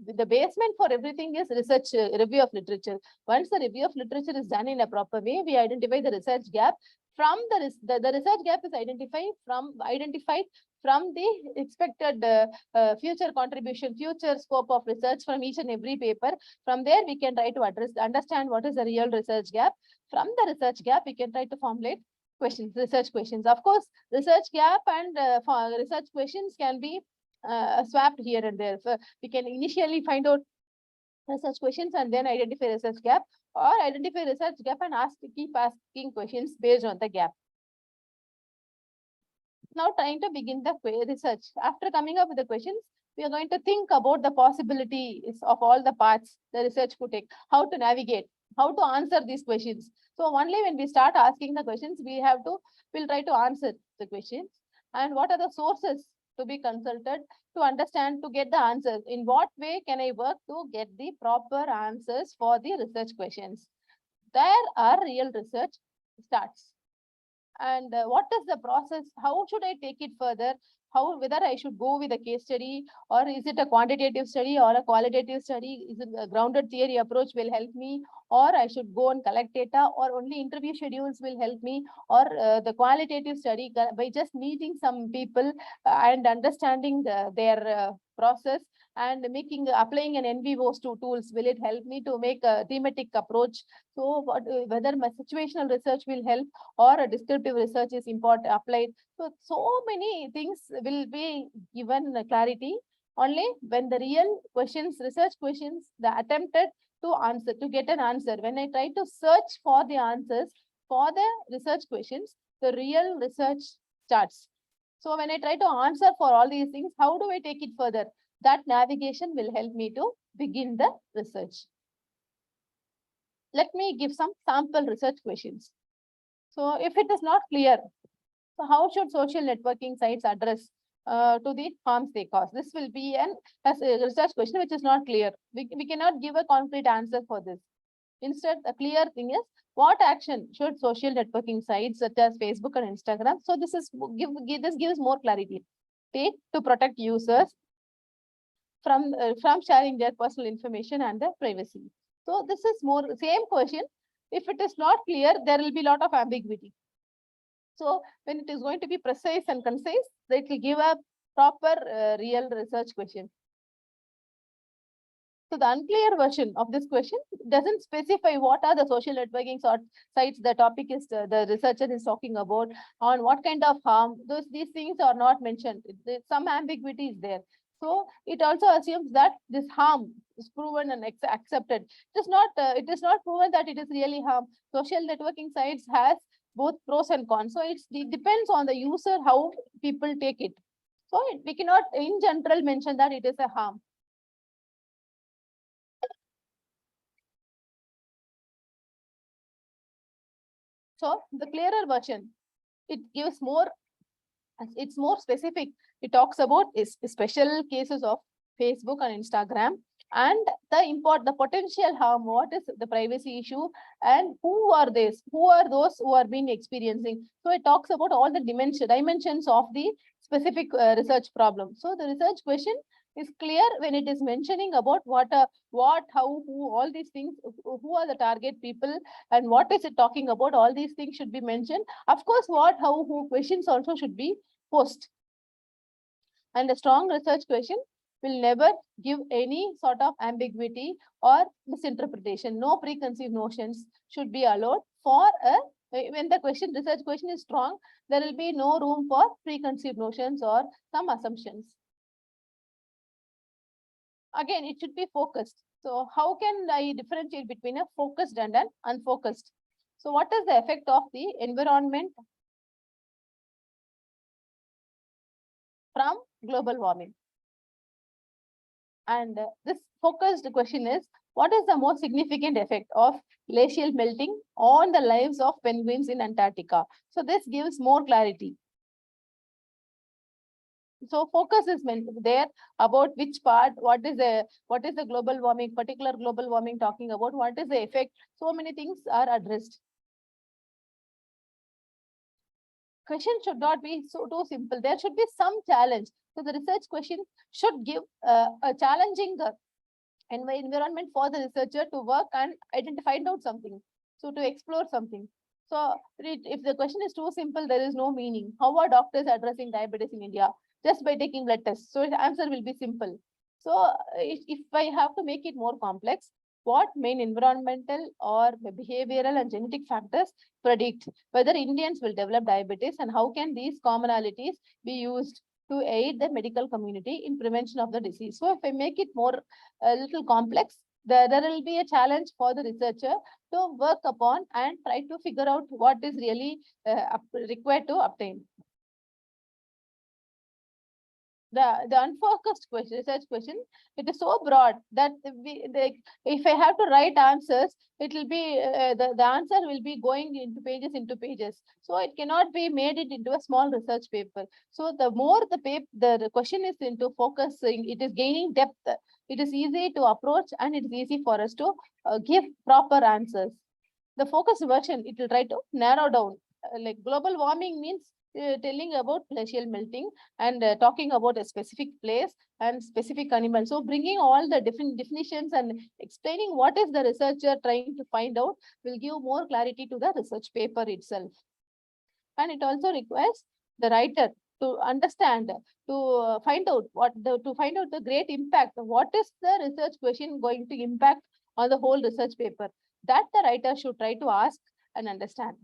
the basement for everything is research review of literature. Once the review of literature is done in a proper way, we identify the research gap. From the research gap is identified from the expected future contribution, future scope of research from each and every paper. From there, we can try to understand what is the real research gap. From the research gap, we can try to formulate questions, research questions. Of course, research gap and research questions can be swapped here and there. So we can initially find out research questions and then identify research gap, or identify research gap and keep asking questions based on the gap. Now trying to begin the research. After coming up with the questions, we are going to think about the possibilities of all the paths the research could take, how to navigate, how to answer these questions. So only when we start asking the questions, we'll try to answer the questions. And what are the sources to be consulted to understand, to get the answers? In what way can I work to get the proper answers for the research questions? There our real research starts. And what is the process? How should I take it further? Whether I should go with a case study, or is it a quantitative study or a qualitative study? Is it a grounded theory approach will help me, or I should go and collect data, or only interview schedules will help me, or the qualitative study by just meeting some people and understanding their process and applying an NVOs to tools, will it help me to make a thematic approach? So whether my situational research will help, or a descriptive research is applied. So many things will be given clarity only when the real questions, research questions, the attempted to get an answer. When I try to search for the answers for the research questions, the real research starts. So when I try to answer for all these things, how do I take it further? That navigation will help me to begin the research. Let me give some sample research questions. So if it is not clear, so how should social networking sites address to the harms they cause? This will be an as a research question which is not clear. We cannot give a concrete answer for this. Instead, the clear thing is what action should social networking sites such as Facebook and Instagram? So this is this gives more clarity. Take to protect users from sharing their personal information and their privacy. So this is more same question. If it is not clear, there will be a lot of ambiguity. So when it is going to be precise and concise, it will give a proper real research question. So the unclear version of this question doesn't specify what are the social networking sites the topic is the researcher is talking about, on what kind of harm. These things are not mentioned. Some ambiguity is there. So it also assumes that this harm is proven and accepted. It is not proven that it is really harm. Social networking sites has both pros and cons. So it depends on the user how people take it. So we cannot in general mention that it is a harm. So the clearer version, it gives more, it's more specific. It talks about special cases of Facebook and Instagram and the potential harm, what is the privacy issue and who are those who are being experiencing. So it talks about all the dimensions of the specific research problem. So the research question is clear when it is mentioning about what, how, who, all these things, who are the target people and what is it talking about, all these things should be mentioned. Of course, what, how, who questions also should be posed. And a strong research question will never give any sort of ambiguity or misinterpretation. No preconceived notions should be allowed for when the research question is strong, there will be no room for preconceived notions or some assumptions. Again, it should be focused. So how can I differentiate between a focused and an unfocused? So what is the effect of the environment from global warming? And this focused question is, what is the most significant effect of glacial melting on the lives of penguins in Antarctica? So this gives more clarity. So focus is meant there about which part, what is the global warming, particular global warming talking about, what is the effect? So many things are addressed. Question should not be so too simple. There should be some challenge. So the research question should give a challenging environment for the researcher to work and find out something. So to explore something. So if the question is too simple, there is no meaning. How are doctors addressing diabetes in India? Just by taking blood tests. So the answer will be simple. So if I have to make it more complex, what main environmental or behavioral and genetic factors predict whether Indians will develop diabetes, and how can these commonalities be used to aid the medical community in prevention of the disease? So if I make it more a little complex, there will be a challenge for the researcher to work upon and try to figure out what is really required to obtain. The unfocused question, research question, it is so broad that if I have to write answers, it will be the answer will be going into pages. So it cannot be made it into a small research paper. So the more the question is into focusing, it is gaining depth. It is easy to approach and it is easy for us to give proper answers. The focus version, it will try to narrow down. Like global warming means telling about glacial melting and talking about a specific place and specific animal. So bringing all the different definitions and explaining what is the researcher trying to find out will give more clarity to the research paper itself. And it also requires the writer to understand, to find out the great impact. What is the research question going to impact on the whole research paper? That the writer should try to ask and understand.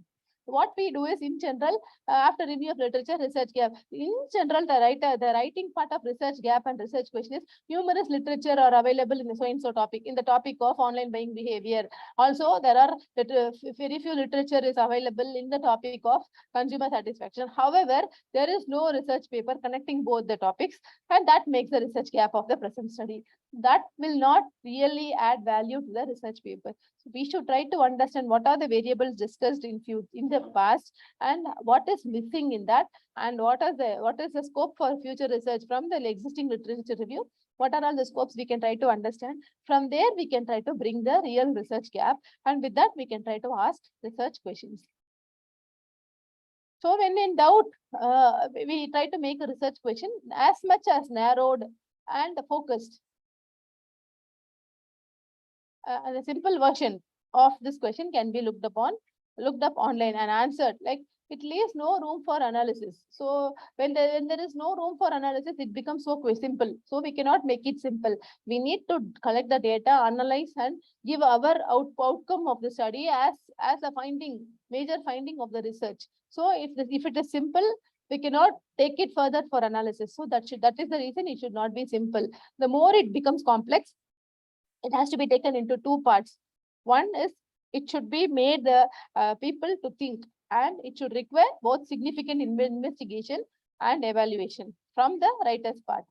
what we do is, in general, after review of literature, research gap. In general, the writing part of research gap and research question is numerous literature are available in the so-and-so topic, in the topic of online buying behavior. Also, there are very few literature is available in the topic of consumer satisfaction. However, there is no research paper connecting both the topics, and that makes the research gap of the present study. That will not really add value to the research paper. So we should try to understand what are the variables discussed in the past, and what is missing in that, and what is the scope for future research from the existing literature review. What are all the scopes we can try to understand? From there, we can try to bring the real research gap, and with that, we can try to ask research questions. So when in doubt, we try to make a research question as much as narrowed and focused. The simple version of this question can be looked up online and answered. Like, it leaves no room for analysis. So when there is no room for analysis, it becomes so simple. So we cannot make it simple. We need to collect the data, analyze, and give our outcome of the study as a major finding of the research. So if it is simple, we cannot take it further for analysis. So that is the reason it should not be simple. The more it becomes complex, it has to be taken into two parts. One is, it should be made the people to think, and it should require both significant investigation and evaluation from the writer's part.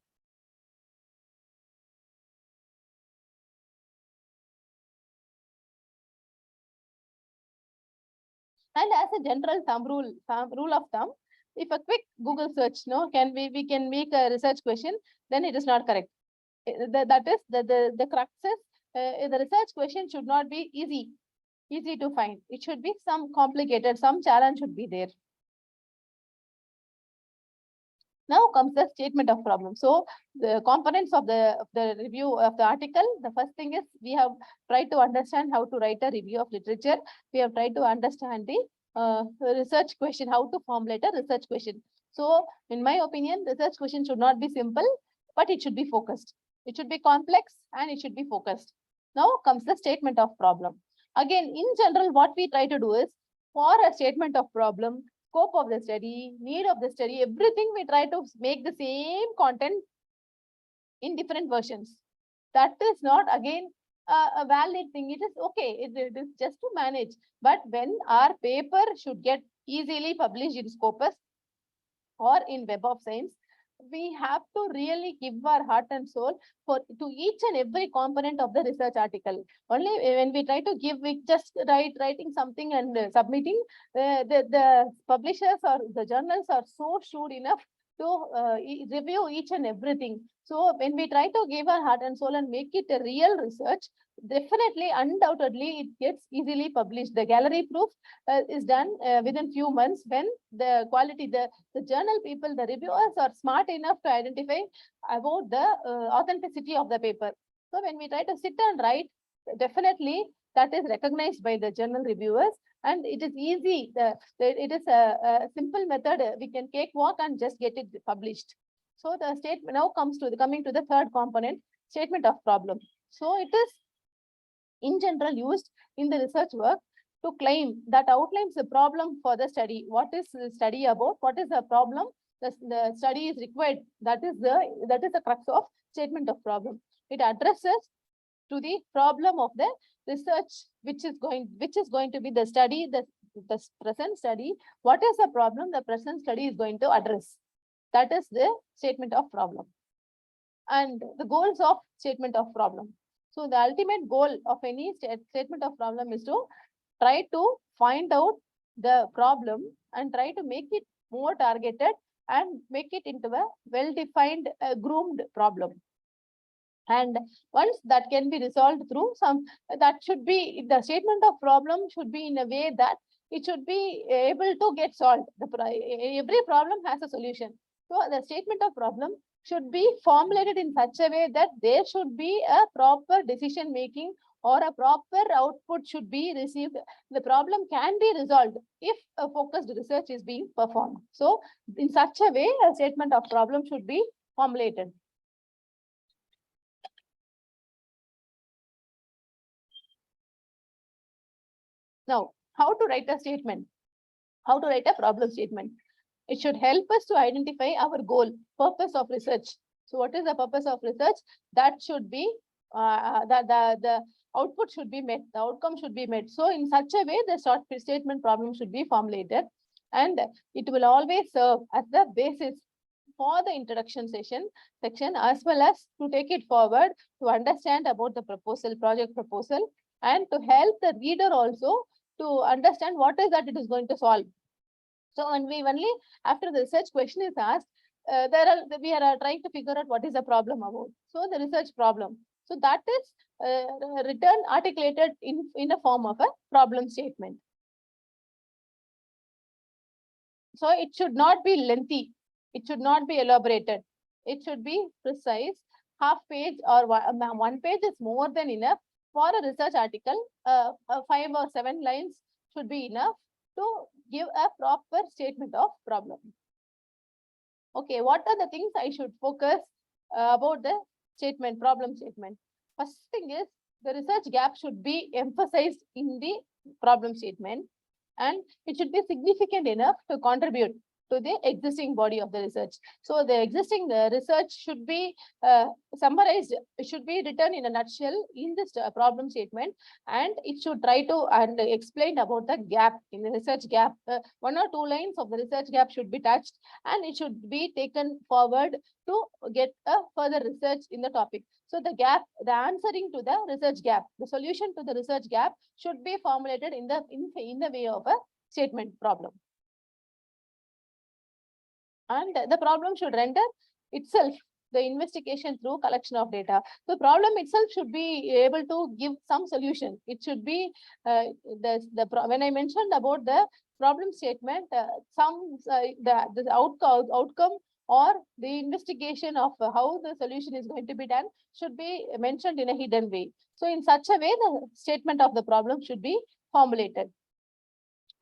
And as a general rule of thumb, if a quick Google search we can make a research question, then it is not correct. That is the crux is, the research question should not be easy to find. It should be some complicated, some challenge should be there. Now comes the statement of problem. So the components of the review of the article, the first thing is, we have tried to understand how to write a review of literature. We have tried to understand the research question, how to formulate a research question. So in my opinion, research question should not be simple, but it should be focused. It should be complex and it should be focused. Now comes the statement of problem. Again, in general, what we try to do is, for a statement of problem, scope of the study, need of the study, everything we try to make the same content in different versions. That is not, again, a valid thing. It is okay. It is just to manage. But when our paper should get easily published in Scopus or in Web of Science, we have to really give our heart and soul to each and every component of the research article. Only when we try to give, we just writing something and submitting, the publishers or the journals are so shrewd enough to review each and everything. So when we try to give our heart and soul and make it a real research, definitely, undoubtedly, it gets easily published. The gallery proof is done within few months, when the quality, the journal people, the reviewers are smart enough to identify about the authenticity of the paper. So when we try to sit and write, definitely that is recognized by the journal reviewers, and it is easy. It is a simple method. We can cakewalk and just get it published. So the statement now coming to the third component, statement of problem. So it is in general used in the research work to claim that outlines the problem for the study. What is the study about? What is the problem the study is required? That is the crux of statement of problem. It addresses to the problem of the research, which is going to be the study, the present study. What is the problem the present study is going to address? That is the statement of problem. And the goals of statement of problem. So the ultimate goal of any statement of problem is to try to find out the problem and try to make it more targeted and make it into a well-defined, groomed problem. And once that can be resolved through that should be, the statement of problem should be in a way that it should be able to get solved. Every problem has a solution. So the statement of problem should be formulated in such a way that there should be a proper decision making, or a proper output should be received. The problem can be resolved if a focused research is being performed. So in such a way, a statement of problem should be formulated. Now, how to write a statement? How to write a problem statement? It should help us to identify our goal, purpose of research. So what is the purpose of research? That should be, the output should be met, the outcome should be met. So in such a way, the short statement problem should be formulated, and it will always serve as the basis for the introduction section, as well as to take it forward to understand about the proposal, project proposal, and to help the reader also to understand what is that it is going to solve. So when we only after the research question is asked, we are trying to figure out what is the problem about. So the research problem. So that is written, articulated in a form of a problem statement. So it should not be lengthy. It should not be elaborated. It should be precise. Half page or 1 page is more than enough for a research article. 5 or 7 lines should be enough to give a proper statement of problem. Okay, what are the things I should focus about the statement, problem statement? First thing is the research gap should be emphasized in the problem statement, and it should be significant enough to contribute to the existing body of the research. So the existing research should be summarized, it should be written in a nutshell in this problem statement, and it should try to explain about the gap in the research gap. 1 or 2 lines of the research gap should be touched, and it should be taken forward to get a further research in the topic. So the gap, the answering to the research gap, the solution to the research gap should be formulated in the way of a statement problem. And the problem should render itself the investigation through collection of data. The problem itself should be able to give some solution. It should be when I mentioned about the problem statement, the outcome or the investigation of how the solution is going to be done should be mentioned in a hidden way. So in such a way, the statement of the problem should be formulated.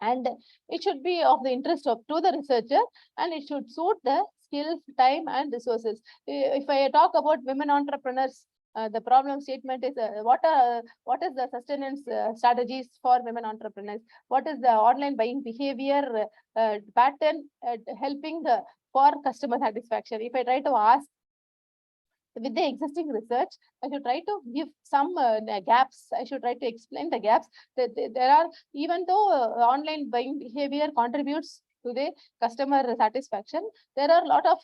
And it should be of the interest to the researcher, and it should suit the skills, time, and resources. If I talk about women entrepreneurs, the problem statement is what is the sustenance strategies for women entrepreneurs? What is the online buying behavior pattern helping for customer satisfaction? If I try to ask with the existing research, I should try to give some gaps. I should try to explain the gaps. There are, even though online buying behavior contributes to the customer satisfaction, there are a lot of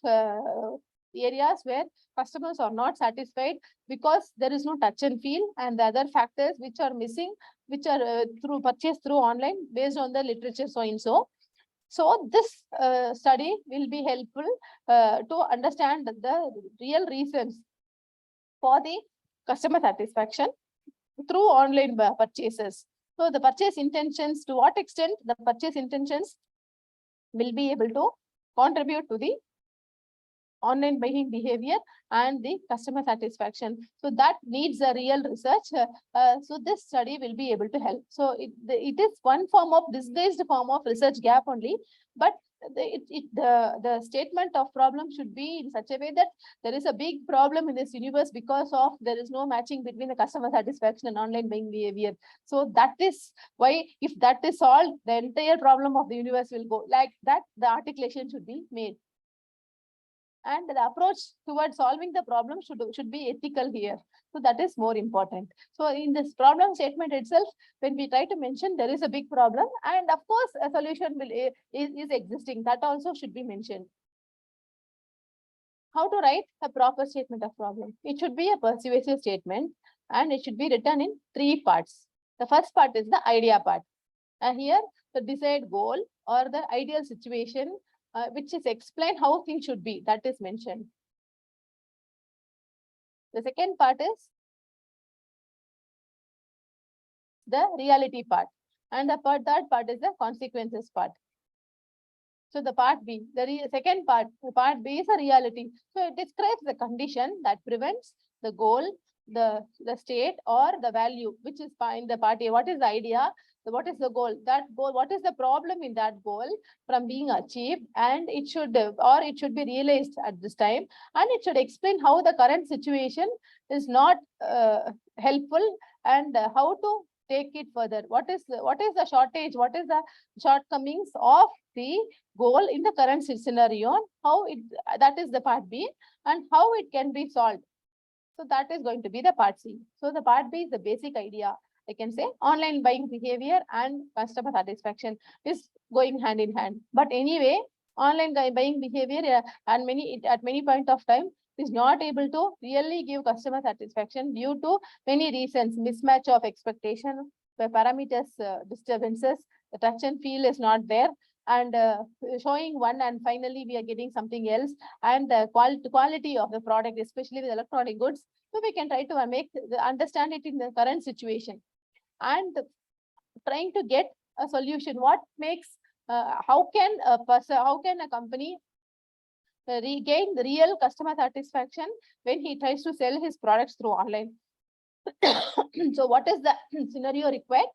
areas where customers are not satisfied because there is no touch and feel, and the other factors which are missing, which are through purchase through online based on the literature so and so. So this study will be helpful to understand the real reasons for the customer satisfaction through online purchases. So the purchase intentions, to what extent the purchase intentions will be able to contribute to the online buying behavior and the customer satisfaction. So that needs a real research. So this study will be able to help. So it is one form of disguised form of research gap only, but the statement of problem should be in such a way that there is a big problem in this universe because of there is no matching between the customer satisfaction and online buying behavior. So that is why, if that is solved, the entire problem of the universe will go. Like that, the articulation should be made. And the approach towards solving the problem should be ethical here. So that is more important. So in this problem statement itself, when we try to mention there is a big problem, and of course a solution is existing, that also should be mentioned. How to write a proper statement of problem? It should be a persuasive statement, and it should be written in 3 parts. The first part is the idea part. And here the desired goal or the ideal situation, which is explain how things should be, that is mentioned. The second part is the reality part, and the third part is the consequences part. So the part B, second part, part B is a reality. So it describes the condition that prevents the goal, the state or the value, which is in the part A. What is the idea? What is the goal? That goal, what is the problem in that goal from being achieved? And it should be realized at this time. And it should explain how the current situation is not helpful, and how to take it further. What is the shortage? What is the shortcomings of the goal in the current scenario? How it, that is the part B, and how it can be solved. So that is going to be the part C. So the part B is the basic idea. I can say online buying behavior and customer satisfaction is going hand in hand. But anyway, online buying behavior and at many point of time is not able to really give customer satisfaction due to many reasons: mismatch of expectation, the parameters disturbances, the touch and feel is not there, and showing one and finally we are getting something else, and the quality of the product, especially with electronic goods. So we can try to understand it in the current situation and trying to get a solution. What makes how can a company regain the real customer satisfaction when he tries to sell his products through online? So what is the scenario required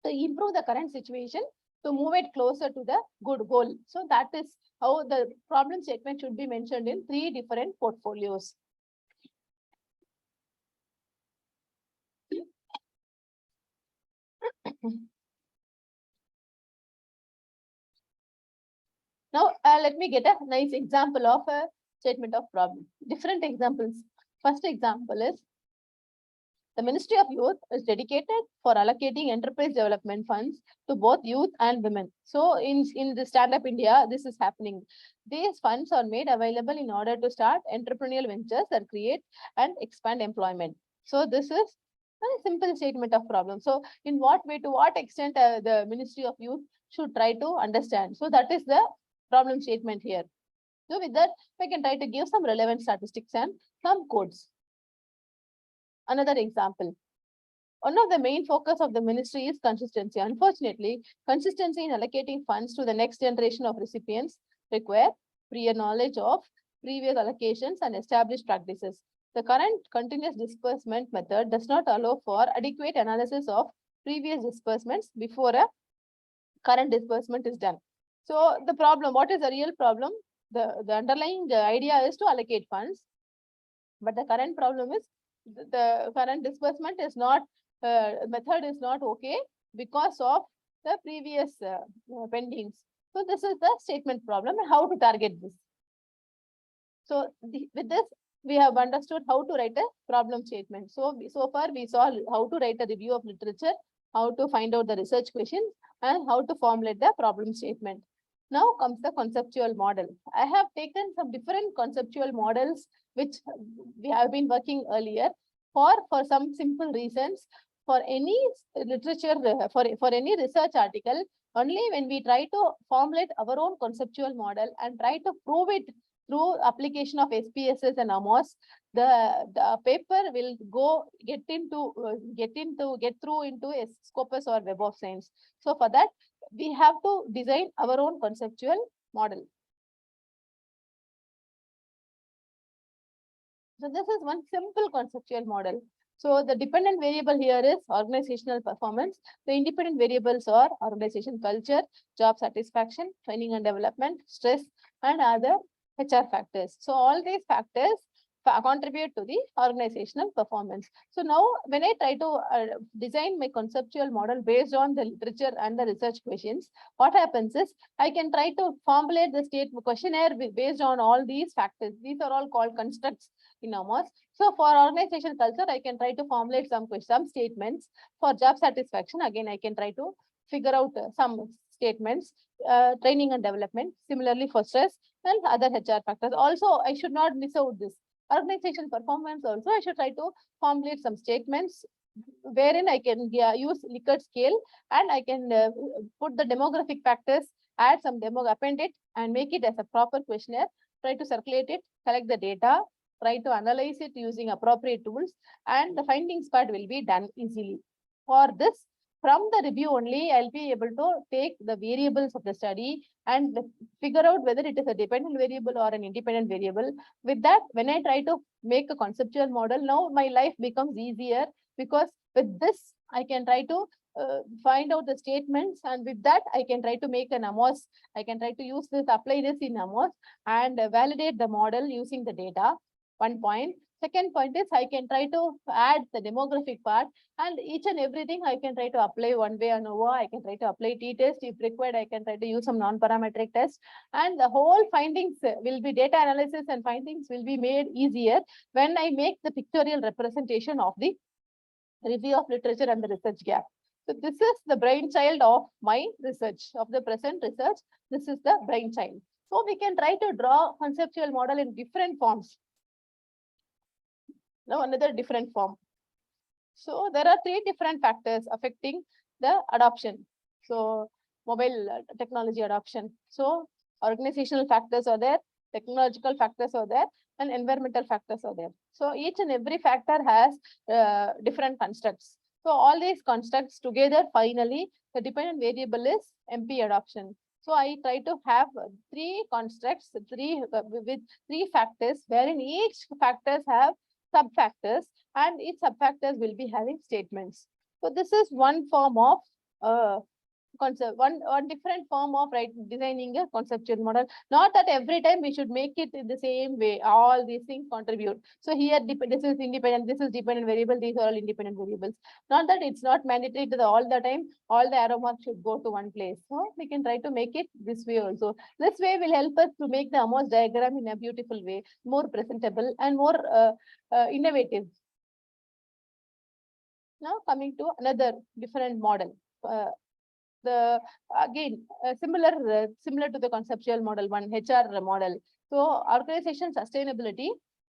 to improve the current situation, to move it closer to the good goal? So that is how the problem statement should be mentioned in 3 different portfolios. Now, let me get a nice example of a statement of problem. Different examples. First example is, the Ministry of Youth is dedicated for allocating enterprise development funds to both youth and women. So in the Stand Up India, this is happening. These funds are made available in order to start entrepreneurial ventures that create and expand employment. So this is a simple statement of problem. So in what way, to what extent the Ministry of Youth should try to understand? So that is the problem statement here. So with that, we can try to give some relevant statistics and some codes. Another example. One of the main focus of the ministry is consistency. Unfortunately, consistency in allocating funds to the next generation of recipients require prior knowledge of previous allocations and established practices. The current continuous disbursement method does not allow for adequate analysis of previous disbursements before a current disbursement is done. So the problem, what is the real problem? The underlying idea is to allocate funds, but the current problem is the current disbursement is not, method is not okay because of the previous pendings. So this is the statement problem and how to target this. So with this, we have understood how to write a problem statement. So far we saw how to write a review of literature, how to find out the research questions, and how to formulate the problem statement. Now comes the conceptual model. I have taken some different conceptual models which we have been working earlier for some simple reasons. For any literature, for any research article, only when we try to formulate our own conceptual model and try to prove it through application of SPSS and AMOS, the paper will get through into a Scopus or Web of Science. So for that, we have to design our own conceptual model. So this is one simple conceptual model. So the dependent variable here is organizational performance. The independent variables are organization culture, job satisfaction, training and development, stress, and other HR factors. So all these factors contribute to the organizational performance. So now when I try to design my conceptual model based on the literature and the research questions, what happens is I can try to formulate the state questionnaire based on all these factors. These are all called constructs in AMOS. So for organization culture, I can try to formulate some statements. For job satisfaction, again, I can try to figure out some statements. Training and development, similarly for stress and other HR factors. Also, I should not miss out this. Organization performance also, I should try to formulate some statements wherein I can use Likert scale, and I can put the demographic factors, add some append it and make it as a proper questionnaire, try to circulate it, collect the data, try to analyze it using appropriate tools, and the findings part will be done easily. For this, from the review only, I'll be able to take the variables of the study and figure out whether it is a dependent variable or an independent variable. With that, when I try to make a conceptual model, now my life becomes easier, because with this, I can try to find out the statements, and with that, I can try to make an AMOS. I can try to use this, apply this in AMOS and validate the model using the data. one point. Second point is I can try to add the demographic part, and each and everything I can try to apply one way ANOVA. I can try to apply t-test. If required, I can try to use some non-parametric test, and the whole findings will be data analysis and findings will be made easier when I make the pictorial representation of the review of literature and the research gap. So this is the brainchild of my research, of the present research. This is the brainchild. So we can try to draw conceptual model in different forms. Now another different form. So there are three different factors affecting the adoption. So mobile technology adoption. So organizational factors are there, technological factors are there, and environmental factors are there. So each and every factor has different constructs. So all these constructs together, finally, the dependent variable is MP adoption. So I try to have three constructs, with three factors, wherein each factors have sub-factors, and each sub-factors will be having statements. So this is one form of concept, one different form of designing a conceptual model. Not that every time we should make it in the same way. All these things contribute. So here this is independent, this is dependent variable, these are all independent variables. Not that it's not mandatory to all the time, all the arrow marks should go to one place. So we can try to make it this way also. This way will help us to make the Amos diagram in a beautiful way, more presentable and more innovative. Now coming to another different model. Similar to the conceptual model one, HR model. So organization sustainability,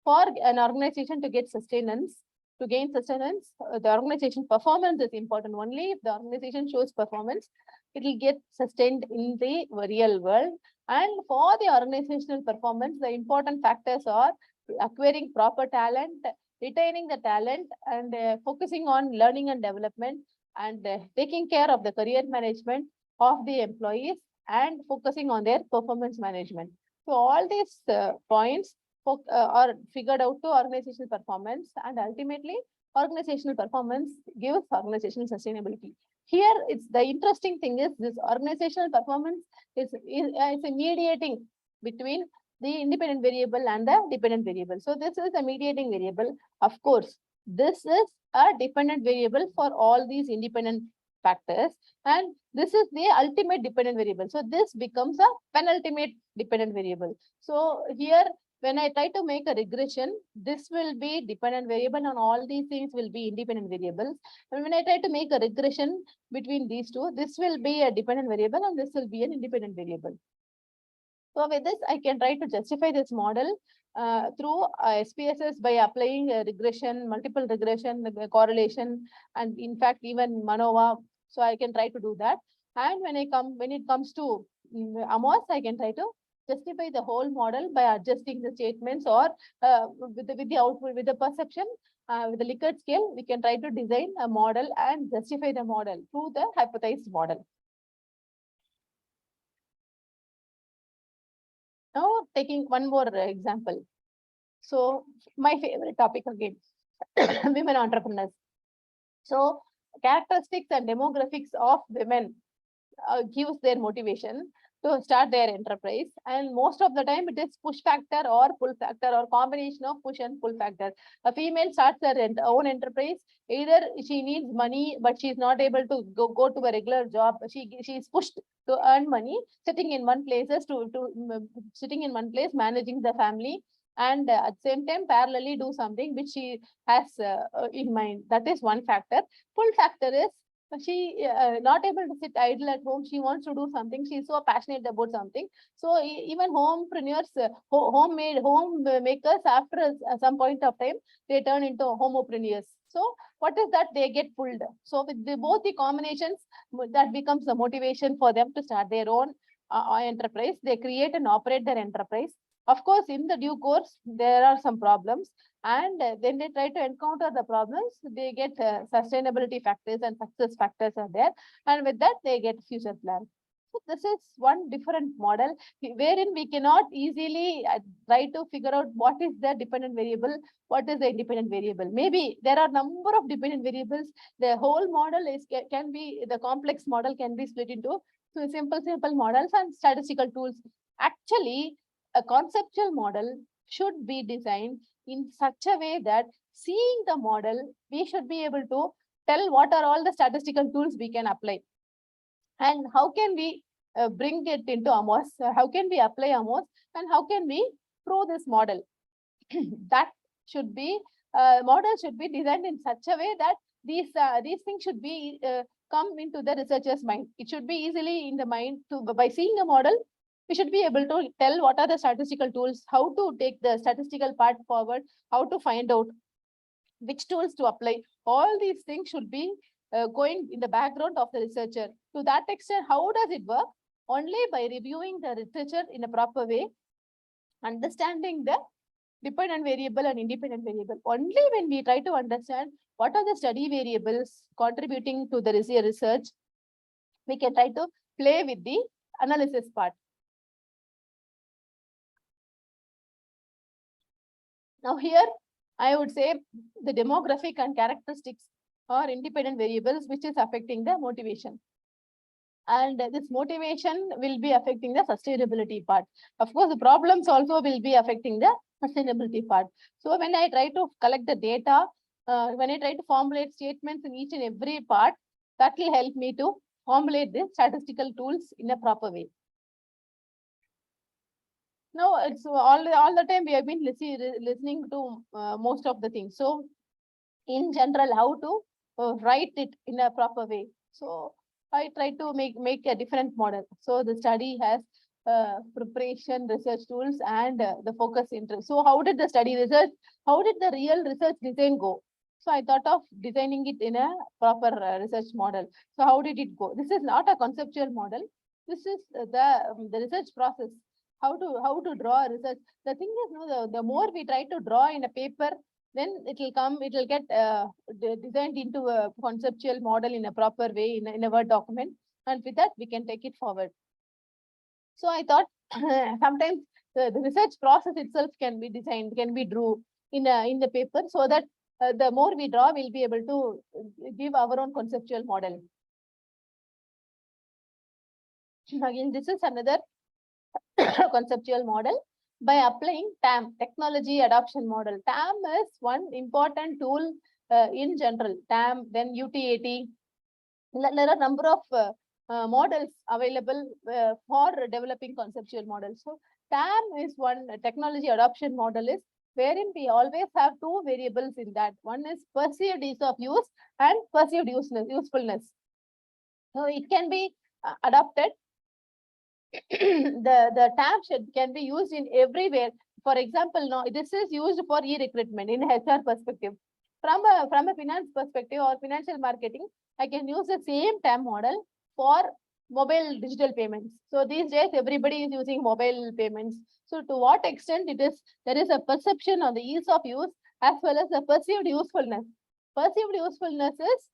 for an organization to get sustenance, to gain sustenance, the organization performance is important. Only if the organization shows performance, it will get sustained in the real world. And for the organizational performance, the important factors are acquiring proper talent, retaining the talent, and focusing on learning and development, and taking care of the career management of the employees, and focusing on their performance management. So all these points are figured out to organizational performance, and ultimately organizational performance gives organizational sustainability. Here, it's the interesting thing is this organizational performance is a mediating between the independent variable and the dependent variable. So this is a mediating variable. Of course, this is a dependent variable for all these independent factors, and this is the ultimate dependent variable. So this becomes a penultimate dependent variable. So here, when I try to make a regression, this will be dependent variable and all these things will be independent variables. And when I try to make a regression between these two, this will be a dependent variable and this will be an independent variable. So with this, I can try to justify this model through SPSS by applying regression, multiple regression, correlation, and in fact, even MANOVA. So I can try to do that. And when it comes to Amos, I can try to justify the whole model by adjusting the statements, or with the output, with the perception, with the Likert scale, we can try to design a model and justify the model through the hypothesized model. Now, taking one more example. So my favorite topic again, women entrepreneurs. So characteristics and demographics of women gives their motivation to start their enterprise. And most of the time it is push factor or pull factor, or combination of push and pull factor. A female starts her own enterprise. Either she needs money, but she's not able to go to a regular job. She's pushed to earn money, sitting in one place, managing the family, and at the same time parallelly do something which she has in mind. That is one factor. Pull factor is she not able to sit idle at home. She wants to do something. She's so passionate about something. So even homepreneurs, homemakers, after some point of time, they turn into homopreneurs. So what is that? They get pulled. So with both the combinations, that becomes the motivation for them to start their own enterprise. They create and operate their enterprise. Of course, in the due course, there are some problems, and then they try to encounter the problems. They get sustainability factors and success factors are there, and with that they get future plan. So this is one different model wherein we cannot easily try to figure out what is the dependent variable, what is the independent variable. Maybe there are number of dependent variables. The whole model can be, the complex model can be split into simple models and statistical tools. Actually, a conceptual model should be designed in such a way that seeing the model, we should be able to tell what are all the statistical tools we can apply and how can we bring it into Amos, how can we apply Amos, and how can we prove this model. That should be, model should be designed in such a way that these things should be come into the researcher's mind. It should be easily in the mind to, by seeing a model, we should be able to tell what are the statistical tools, how to take the statistical part forward, how to find out which tools to apply. All these things should be going in the background of the researcher. To that extent, how does it work? Only by reviewing the literature in a proper way, understanding the dependent variable and independent variable. Only when we try to understand what are the study variables contributing to the research, we can try to play with the analysis part. Now here, I would say the demographic and characteristics are independent variables which is affecting the motivation. And this motivation will be affecting the sustainability part. Of course, the problems also will be affecting the sustainability part. So when I try to collect the data, when I try to formulate statements in each and every part, that will help me to formulate the statistical tools in a proper way. No, it's all the time we have been listening to most of the things. So in general, how to write it in a proper way. So I try to make a different model. So the study has preparation, research tools, and the focus interest. So how did the study research, how did the real research design go? So I thought of designing it in a proper research model. So how did it go? This is not a conceptual model. This is the research process. How to draw a research. The thing is, no, the more we try to draw in a paper, then it will get designed into a conceptual model in a proper way in a Word document. And with that, we can take it forward. So I thought sometimes the research process itself can be designed, can be drew in the paper, so that the more we draw, we'll be able to give our own conceptual model. Again, this is another conceptual model. By applying TAM, Technology Adoption Model. TAM is one important tool in general. TAM, then UTAT. There are a number of models available for developing conceptual models. So TAM is one technology adoption model, is wherein we always have two variables in that. One is perceived ease of use and perceived usefulness. So it can be adopted. The TAM can be used in everywhere. For example, now this is used for e-recruitment in HR perspective. From a finance perspective or financial marketing, I can use the same TAM model for mobile digital payments. So these days, everybody is using mobile payments. So to what extent there is a perception on the ease of use as well as the perceived usefulness. Perceived usefulness is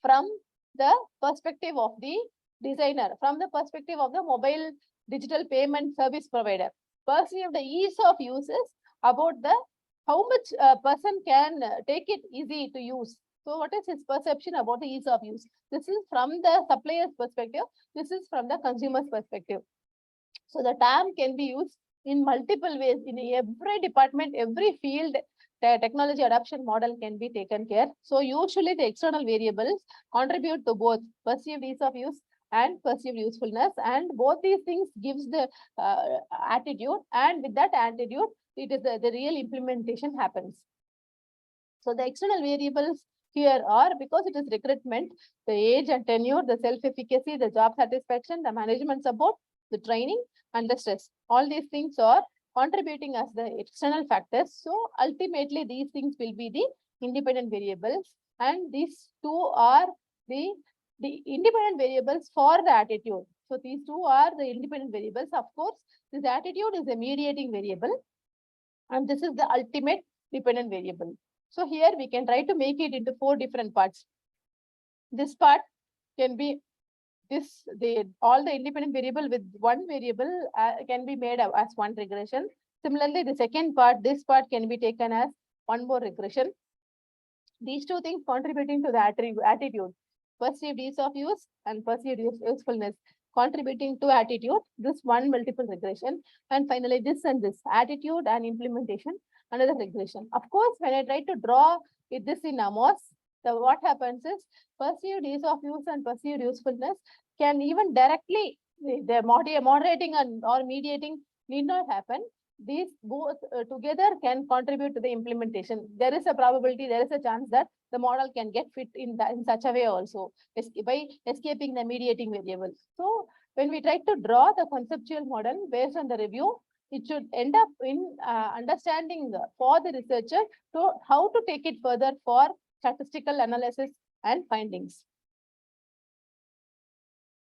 from the perspective of the designer, from the perspective of the mobile digital payment service provider. Perceive the ease of use is about the how much a person can take it easy to use. So what is his perception about the ease of use? This is from the supplier's perspective. This is from the consumer's perspective. So the TAM can be used in multiple ways in every department, every field. The technology adoption model can be taken care. So usually the external variables contribute to both perceived ease of use and perceived usefulness, and both these things gives the attitude, and with that attitude, it is the real implementation happens. So the external variables here are, because it is recruitment, the age and tenure, the self-efficacy, the job satisfaction, the management support, the training, and the stress. All these things are contributing as the external factors. So ultimately, these things will be the independent variables, and these two are the independent variables for the attitude. So these two are the independent variables. Of course, this attitude is a mediating variable, and this is the ultimate dependent variable. So here we can try to make it into 4 different parts. This part can be all the independent variable with one variable can be made as one regression. Similarly, the second part, this part can be taken as one more regression. These two things contributing to the attitude. Perceived ease of use and perceived usefulness contributing to attitude, this one multiple regression, and finally this and this attitude and implementation, another regression. Of course, when I try to draw this in Amos, what happens is perceived ease of use and perceived usefulness can even directly, the moderating or mediating need not happen. These both together can contribute to the implementation. There is a probability, there is a chance that the model can get fit in such a way also, by escaping the mediating variables. So when we try to draw the conceptual model based on the review, it should end up in understanding for the researcher to how to take it further for statistical analysis and findings.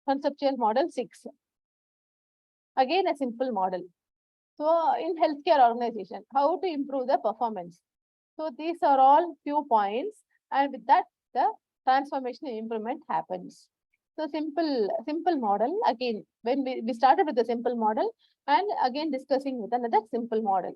Conceptual model 6. Again, a simple model. So in healthcare organization, how to improve the performance. So these are all few points, and with that, the transformation improvement happens. So simple model. Again, when we started with the simple model, and again discussing with another simple model.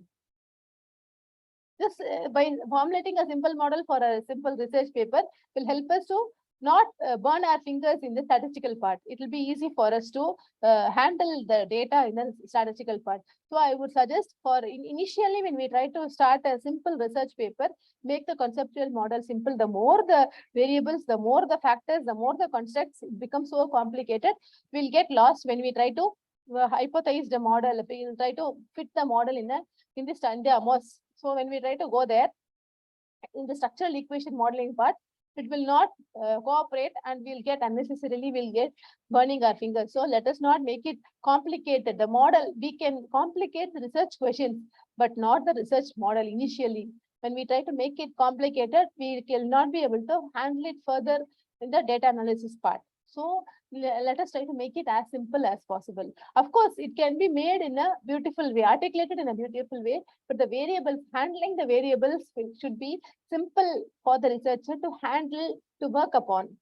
Just by formulating a simple model for a simple research paper will help us to not burn our fingers in the statistical part. It will be easy for us to handle the data in the statistical part. So I would suggest for initially when we try to start a simple research paper, make the conceptual model simple. The more the variables, the more the factors, the more the constructs become so complicated, we'll get lost when we try to hypothesize the model. We'll try to fit the model in the Amos. So when we try to go there in the structural equation modeling part, it will not cooperate, and we'll get burning our fingers. So let us not make it complicated. The model, we can complicate the research questions, but not the research model initially. When we try to make it complicated, we will not be able to handle it further in the data analysis part. So let us try to make it as simple as possible. Of course, it can be made in a beautiful way, articulated in a beautiful way, but the variables, handling the variables should be simple for the researcher to handle, to work upon.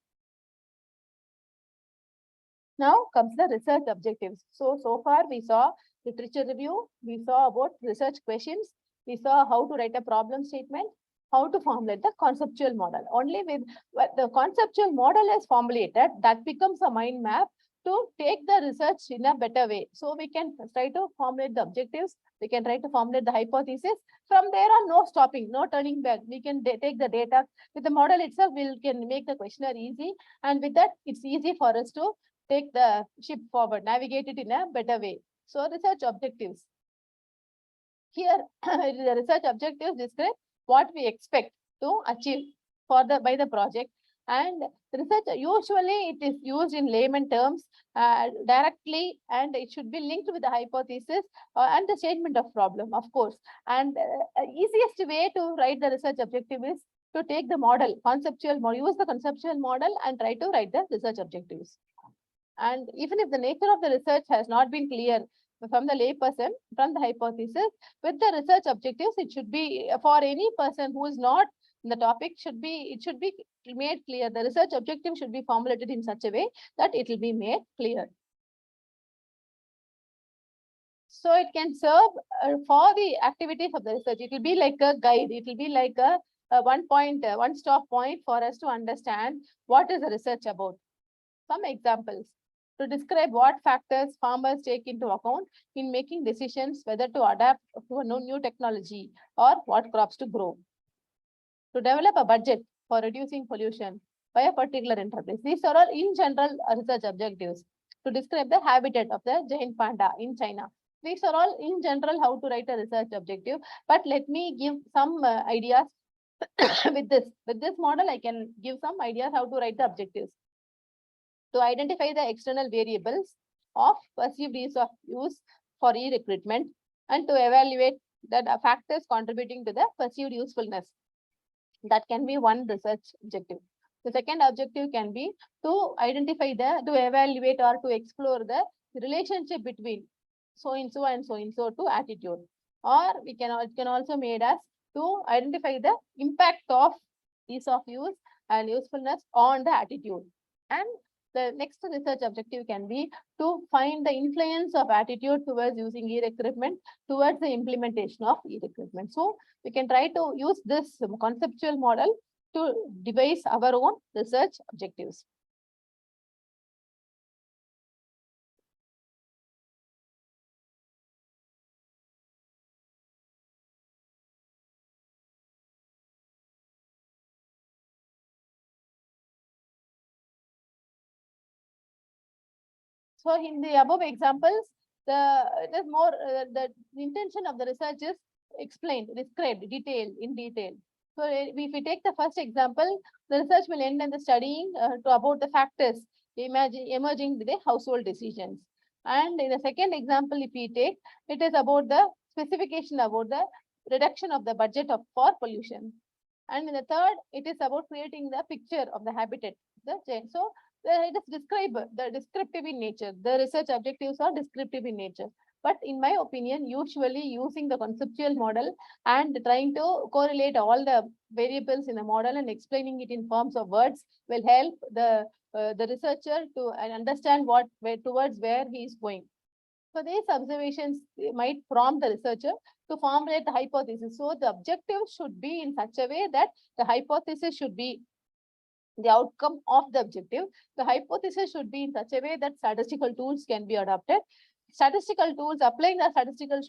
Now comes the research objectives. So far we saw literature review, we saw about research questions, we saw how to write a problem statement, how to formulate the conceptual model. Only with the conceptual model is formulated, that becomes a mind map to take the research in a better way. So we can try to formulate the objectives, we can try to formulate the hypothesis. From there on, no stopping, no turning back. We can take the data. With the model itself, we can make the questionnaire easy. And with that, it's easy for us to take the ship forward, navigate it in a better way. So research objectives. Here, the research objectives describe what we expect to achieve by the project. And research, usually it is used in layman terms directly, and it should be linked with the hypothesis and the statement of problem, of course. And easiest way to write the research objective is to take the model, use the conceptual model and try to write the research objectives. And even if the nature of the research has not been clear from the layperson, from the hypothesis, with the research objectives, it should be for any person who is not in the topic, it should be made clear. The research objective should be formulated in such a way that it will be made clear. So it can serve for the activities of the research. It will be like a guide. It will be like a one-stop point for us to understand what is the research about. Some examples. To describe what factors farmers take into account in making decisions whether to adapt to a new technology or what crops to grow. To develop a budget for reducing pollution by a particular enterprise. These are all in general research objectives. To describe the habitat of the giant panda in China. These are all in general how to write a research objective. But let me give some ideas with this. With this model, I can give some ideas how to write the objectives. To identify the external variables of perceived ease of use for e-recruitment, and to evaluate the factors contributing to the perceived usefulness. That can be one research objective. The second objective can be to evaluate or to explore the relationship between so and so to attitude. Or it can also made us to identify the impact of ease of use and usefulness on the attitude. And the next research objective can be to find the influence of attitude towards using e-recruitment towards the implementation of e-recruitment. So we can try to use this conceptual model to devise our own research objectives. So in the above examples, it is more the intention of the research is explained, described, detailed in detail. So if we take the first example, the research will end in the studying about the factors emerging with the household decisions. And in the second example, if we take, it is about the specification about the reduction of the budget for pollution. And in the third, it is about creating the picture of the habitat. So it is the descriptive in nature. The research objectives are descriptive in nature. But in my opinion, usually using the conceptual model and trying to correlate all the variables in the model and explaining it in forms of words will help the researcher to understand towards where he is going. So these observations might prompt the researcher to formulate the hypothesis. So the objective should be in such a way that the hypothesis should be the outcome of the objective. The hypothesis should be in such a way that statistical tools can be adopted. Statistical tools, applying the statistical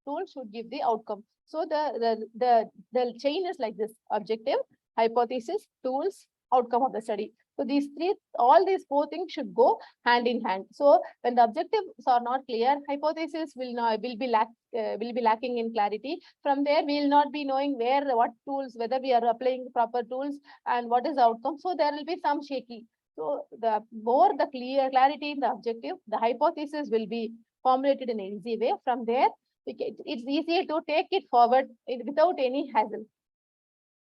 tool should give the outcome. So the chain is like this: objective, hypothesis, tools, outcome of the study. So all these four things should go hand in hand. So when the objectives are not clear, hypothesis will be lacking in clarity. From there, we will not be knowing what tools, whether we are applying proper tools and what is the outcome. So there will be some shaky. So the more the clarity in the objective, the hypothesis will be formulated in an easy way. From there, it's easier to take it forward without any hassle.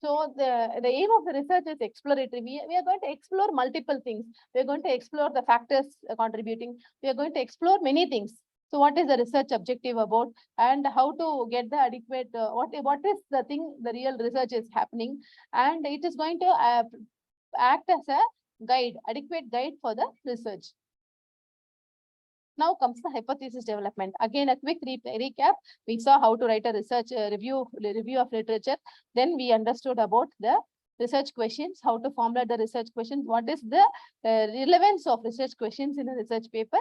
So the aim of the research is exploratory. We are going to explore multiple things. We are going to explore the factors contributing. We are going to explore many things. So what is the research objective about, and how to get the adequate, what is the thing, the real research is happening, and it is going to act as a guide, adequate guide for the research. Now comes the hypothesis development. Again, a quick recap. We saw how to write a research review of literature. Then we understood about the research questions, how to formulate the research questions, what is the relevance of research questions in a research paper.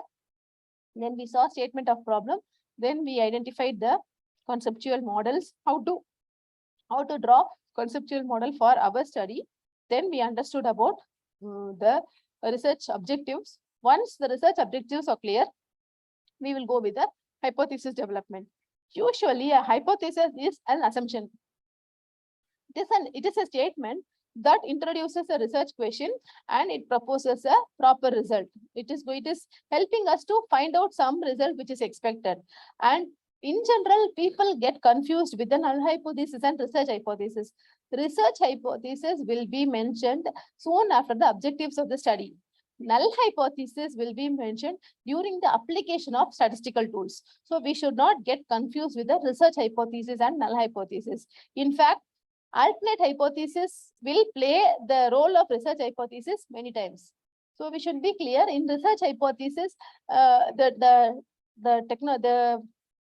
Then we saw statement of problem. Then we identified the conceptual models, how to draw conceptual model for our study. Then we understood about the research objectives. Once the research objectives are clear, we will go with the hypothesis development. Usually, a hypothesis is an assumption. It is a statement that introduces a research question and it proposes a proper result. It is helping us to find out some result which is expected. And in general, people get confused with the null hypothesis and research hypothesis. Research hypothesis will be mentioned soon after the objectives of the study. Null hypothesis will be mentioned during the application of statistical tools. So we should not get confused with the research hypothesis and null hypothesis. In fact, alternate hypothesis will play the role of research hypothesis many times. So we should be clear in research hypothesis, the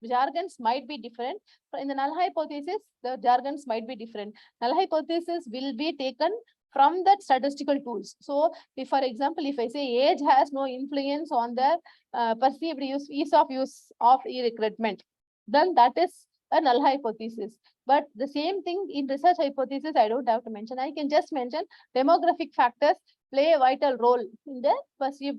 jargons might be different. In the null hypothesis, the jargons might be different. Null hypothesis will be taken from that statistical tools. So if, for example, if I say age has no influence on the perceived ease of use of e-recruitment, then that is a null hypothesis. But the same thing in research hypothesis, I don't have to mention. I can just mention demographic factors play a vital role in the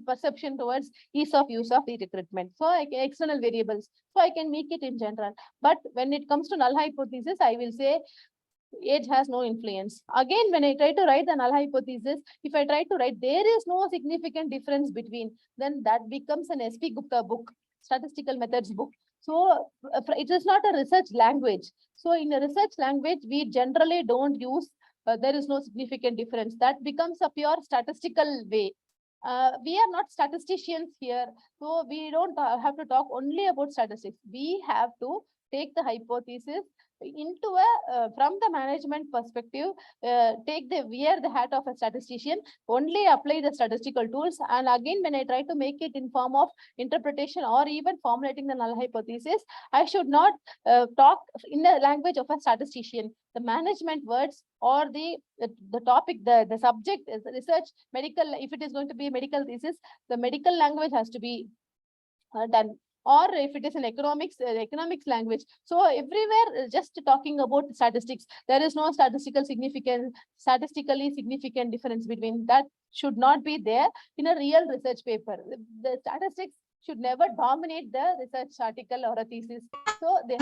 perception towards ease of use of e-recruitment. So external variables. So I can make it in general. But when it comes to null hypothesis, I will say age has no influence. Again, when I try to write the null hypothesis, if I try to write there is no significant difference between, then that becomes an SP Gupta book, statistical methods book. So it is not a research language. So in a research language, we generally don't use there is no significant difference. That becomes a pure statistical way. We are not statisticians here, so we don't have to talk only about statistics. We have to take the hypothesis into from the management perspective, wear the hat of a statistician, only apply the statistical tools. And again, when I try to make it in form of interpretation or even formulating the null hypothesis, I should not talk in the language of a statistician. The management words or the topic, the subject is research, medical, if it is going to be a medical thesis, the medical language has to be done. Or if it is an economics language. So everywhere, just talking about statistics, there is no statistically significant difference between that should not be there in a real research paper. The statistics should never dominate the research article or a thesis. So the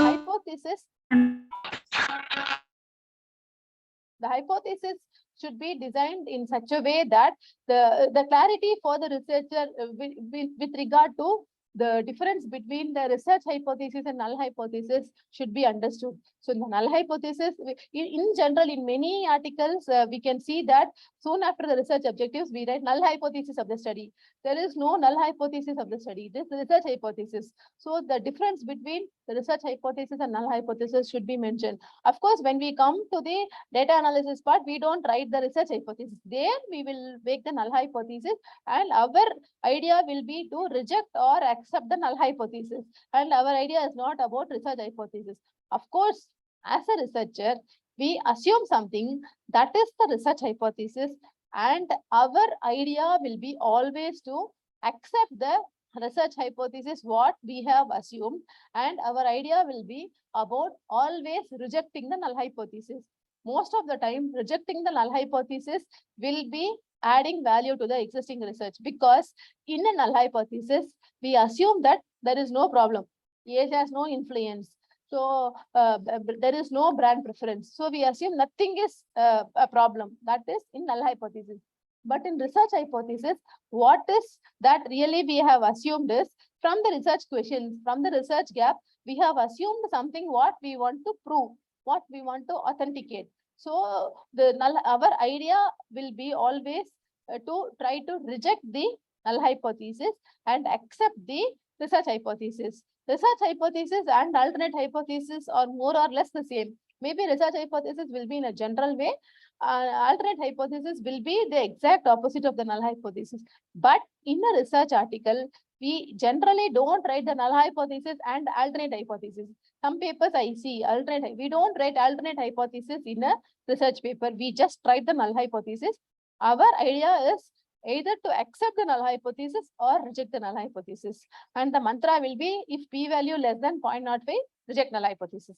hypothesis should be designed in such a way that the clarity for the researcher with regard to the difference between the research hypothesis and null hypothesis should be understood. So in the null hypothesis, in general, in many articles, we can see that soon after the research objectives, we write null hypothesis of the study. There is no null hypothesis of the study. This is research hypothesis. So the difference between the research hypothesis and null hypothesis should be mentioned. Of course, when we come to the data analysis part, we don't write the research hypothesis. There we will make the null hypothesis, and our idea will be to reject or accept the null hypothesis. And our idea is not about research hypothesis. Of course, as a researcher, we assume something that is the research hypothesis, and our idea will be always to accept the research hypothesis what we have assumed, and our idea will be about always rejecting the null hypothesis. Most of the time, rejecting the null hypothesis will be adding value to the existing research, because in a null hypothesis, we assume that there is no problem. Age has no influence. So there is no brand preference. So we assume nothing is a problem. That is in null hypothesis. But in research hypothesis, what is that really we have assumed is from the research questions, from the research gap, we have assumed something what we want to prove, what we want to authenticate. So our idea will be always to try to reject the null hypothesis and accept the research hypothesis. Research hypothesis and alternate hypothesis are more or less the same. Maybe research hypothesis will be in a general way. Alternate hypothesis will be the exact opposite of the null hypothesis. But in a research article, we generally don't write the null hypothesis and alternate hypothesis. Some papers I see alternate. We don't write alternate hypothesis in a research paper. We just write the null hypothesis. Our idea is either to accept the null hypothesis or reject the null hypothesis. And the mantra will be, if p-value less than 0.05, reject null hypothesis.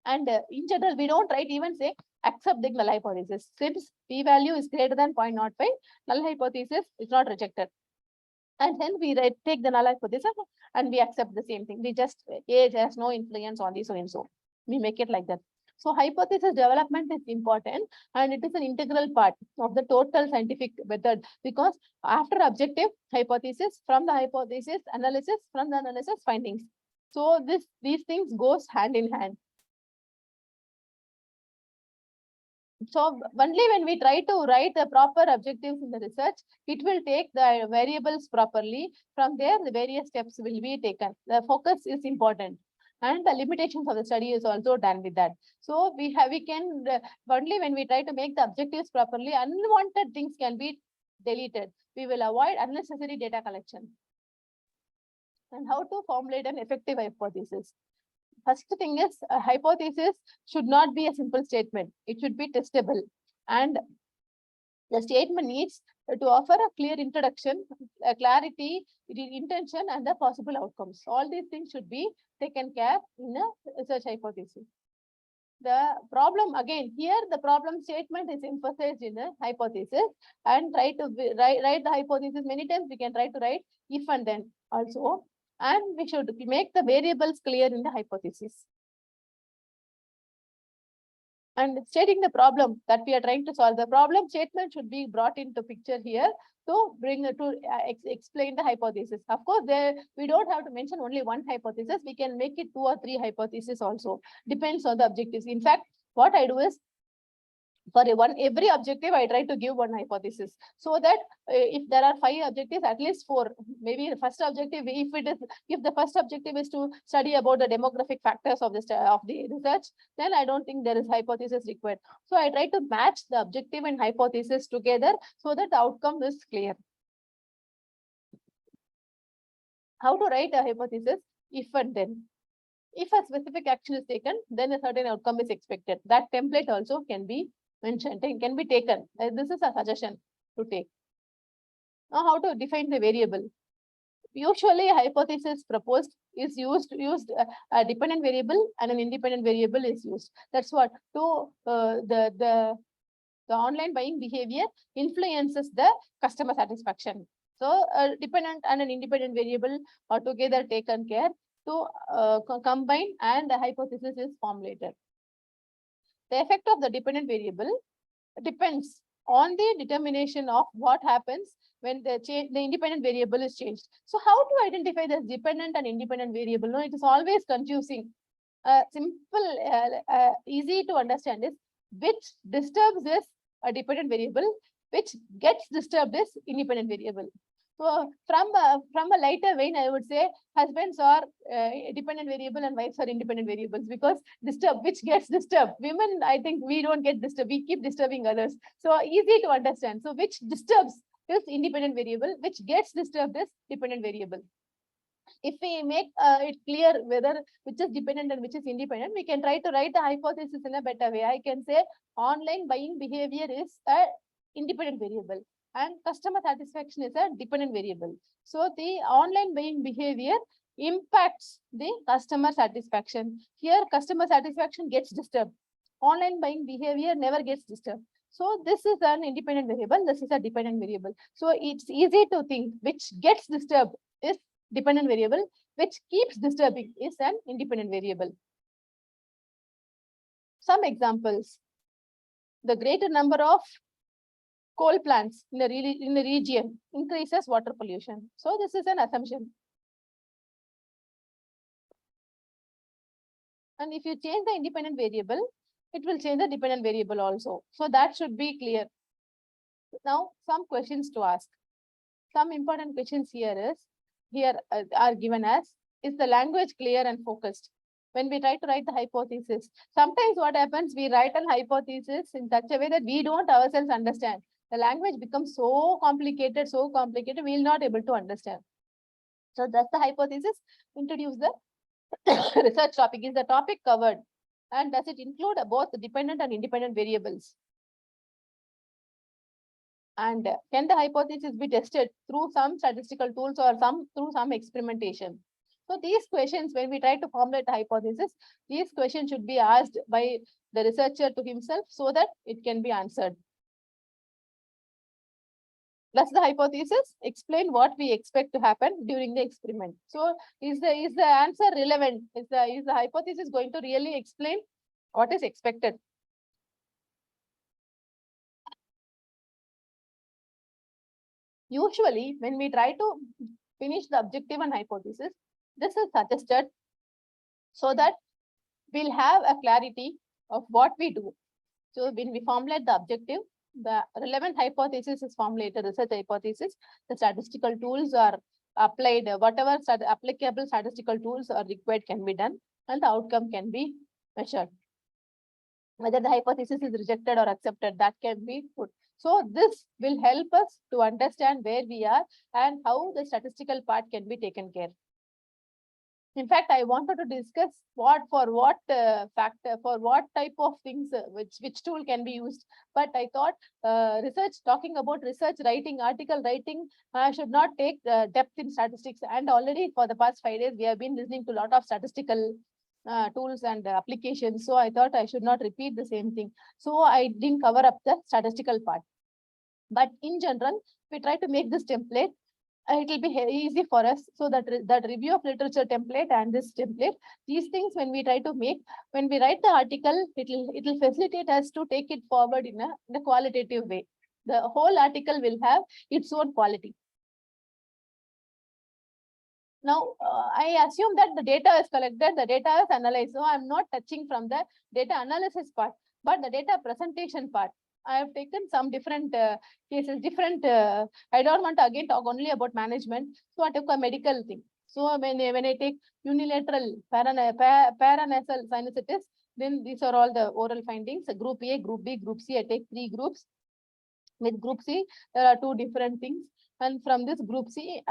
And in general, we don't write even say accept the null hypothesis. Since p-value is greater than 0.05, null hypothesis is not rejected. And then we take the null hypothesis and we accept the same thing. We just, age has no influence on this so and so. We make it like that. So hypothesis development is important, and it is an integral part of the total scientific method, because after objective hypothesis, from the hypothesis analysis, from the analysis findings. So these things goes hand in hand. So only when we try to write the proper objectives in the research, it will take the variables properly. From there, the various steps will be taken. The focus is important, and the limitations of the study is also done with that. So we can only when we try to make the objectives properly, unwanted things can be deleted. We will avoid unnecessary data collection. And how to formulate an effective hypothesis. First thing is, a hypothesis should not be a simple statement. It should be testable. And the statement needs to offer a clear introduction, a clarity, intention, and the possible outcomes. All these things should be taken care in a research hypothesis. The problem, again, here the problem statement is emphasized in a hypothesis, and try to write the hypothesis many times. We can try to write if and then also. And we should make the variables clear in the hypothesis. And stating the problem that we are trying to solve, the problem statement should be brought into picture here to explain the hypothesis. Of course, we don't have to mention only one hypothesis. We can make it 2 or 3 hypotheses also. Depends on the objectives. In fact, what I do is, for every objective, I try to give one hypothesis, so that if there are 5 objectives, at least 4. Maybe the first objective, if the first objective is to study about the demographic factors of the research, then I don't think there is hypothesis required. So I try to match the objective and hypothesis together so that the outcome is clear. How to write a hypothesis? If and then. If a specific action is taken, then a certain outcome is expected. That template also can be mentioned, can be taken. This is a suggestion to take. Now, how to define the variable? Usually, a hypothesis proposed is used a dependent variable and an independent variable is used. That's what the online buying behavior influences the customer satisfaction. So a dependent and an independent variable are together taken care to combine, and the hypothesis is formulated. The effect of the dependent variable depends on the determination of what happens when the independent variable is changed. So how to identify this dependent and independent variable? No, it is always confusing. Simple, easy to understand is which disturbs this a dependent variable, which gets disturbed is independent variable. So from a lighter vein, I would say husbands are dependent variable and wives are independent variables, because which gets disturbed. Women, I think we don't get disturbed. We keep disturbing others. So easy to understand. So which disturbs is independent variable, which gets disturbed is dependent variable. If we make it clear whether which is dependent and which is independent, we can try to write the hypothesis in a better way. I can say online buying behavior is a independent variable and customer satisfaction is a dependent variable. So the online buying behavior impacts the customer satisfaction. Here, customer satisfaction gets disturbed. Online buying behavior never gets disturbed. So this is an independent variable. This is a dependent variable. So it's easy to think which gets disturbed is dependent variable, which keeps disturbing is an independent variable. Some examples. The greater number of coal plants in the region increases water pollution. So this is an assumption. And if you change the independent variable, it will change the dependent variable also. So that should be clear. Now, some questions to ask. Some important questions here are given as, is the language clear and focused? When we try to write the hypothesis, sometimes what happens, we write a hypothesis in such a way that we don't ourselves understand. The language becomes so complicated, we'll not able to understand. So that's the hypothesis. Introduce the research topic. Is the topic covered? And does it include both dependent and independent variables? And can the hypothesis be tested through some statistical tools or through some experimentation? So these questions, when we try to formulate a hypothesis, these questions should be asked by the researcher to himself so that it can be answered. Plus the hypothesis, explain what we expect to happen during the experiment. So is the answer relevant? Is the hypothesis going to really explain what is expected? Usually, when we try to finish the objective and hypothesis, this is suggested so that we'll have a clarity of what we do. So when we formulate the objective, the relevant hypothesis is formulated, research hypothesis, the statistical tools are applied, whatever applicable statistical tools are required can be done, and the outcome can be measured. Whether the hypothesis is rejected or accepted, that can be put. So this will help us to understand where we are and how the statistical part can be taken care. In fact, I wanted to discuss what type of things, which tool can be used. But I thought talking about research writing, article writing should not take depth in statistics. And already for the past 5 days, we have been listening to a lot of statistical tools and applications. So I thought I should not repeat the same thing. So I didn't cover up the statistical part. But in general, we try to make this template. It will be easy for us. So that review of literature template and this template, these things when we try to make, when we write the article, it will facilitate us to take it forward in a qualitative way. The whole article will have its own quality. Now, I assume that the data is collected, the data is analyzed. So I'm not touching from the data analysis part, but the data presentation part. I have taken some different cases, I don't want to again talk only about management. So I took a medical thing. So when I take unilateral paranasal sinusitis, then these are all the oral findings. Group A, Group B, Group C. I take 3 groups. With Group C, there are 2 different things. And from this Group C,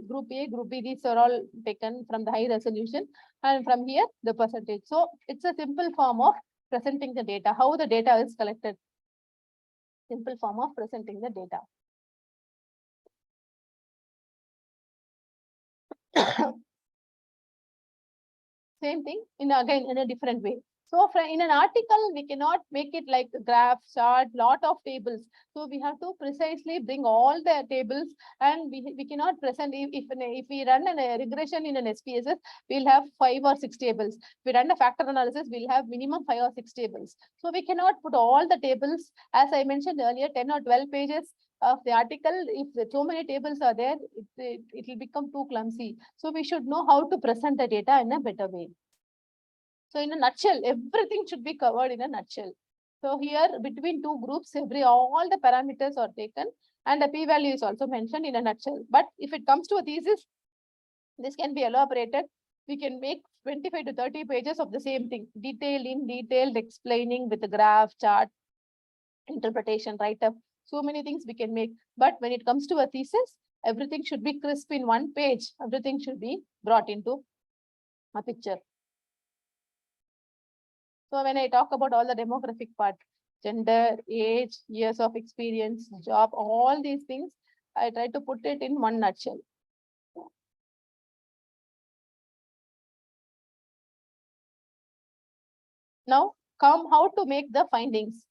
Group A, Group B, these are all taken from the high resolution. And from here, the percentage. So it's a simple form of presenting the data, how the data is collected. Simple form of presenting the data. Same thing again in a different way. So in an article, we cannot make it like a graph, chart, lot of tables. So we have to precisely bring all the tables, and we cannot present if we run a regression in an SPSS, we'll have 5 or 6 tables. If we run a factor analysis, we'll have minimum 5 or 6 tables. So we cannot put all the tables, as I mentioned earlier, 10 or 12 pages of the article. If so many tables are there, it will become too clumsy. So we should know how to present the data in a better way. So in a nutshell, everything should be covered in a nutshell. So here between two groups, all the parameters are taken, and the p-value is also mentioned in a nutshell. But if it comes to a thesis, this can be elaborated. We can make 25 to 30 pages of the same thing, detailed explaining with the graph, chart, interpretation, write-up. So many things we can make. But when it comes to a thesis, everything should be crisp in one page. Everything should be brought into a picture. So when I talk about all the demographic part, gender, age, years of experience, job, all these things, I try to put it in one nutshell. Now, come how to make the findings.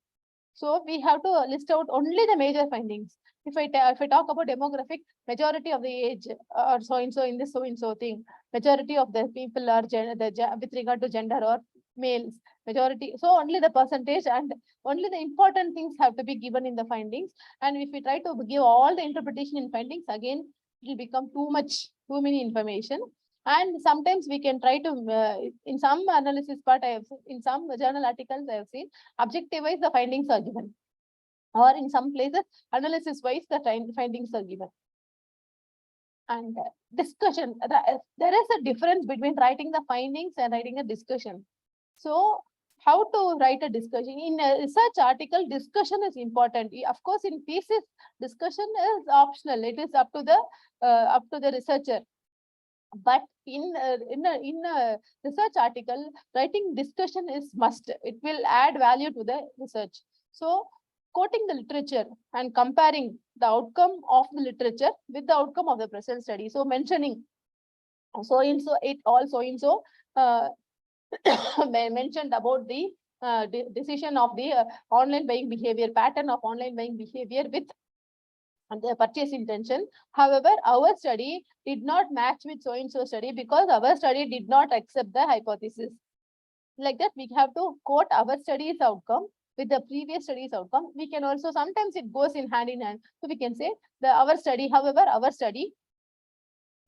So we have to list out only the major findings. If I talk about demographic, majority of the age or so and so in this so and so thing, majority of the people are with regard to gender or males, majority. So only the percentage and only the important things have to be given in the findings. And if we try to give all the interpretation in findings, again, it will become too many information. And sometimes we can try to, in some analysis part, in some journal articles I have seen, objective-wise the findings are given. Or in some places, analysis-wise the findings are given. And discussion, there is a difference between writing the findings and writing a discussion. So how to write a discussion? In a research article, discussion is important. Of course, in thesis, discussion is optional. It is up to the researcher. But in a research article, writing discussion is must. It will add value to the research. So quoting the literature and comparing the outcome of the literature with the outcome of the present study. So mentioning so and so, it also in so mentioned about the decision of the online buying behavior, pattern of online buying behavior with the purchase intention. However, our study did not match with so-and-so study because our study did not accept the hypothesis. Like that, we have to quote our study's outcome with the previous study's outcome. We can also, sometimes it goes in hand. So we can say our study, however, our study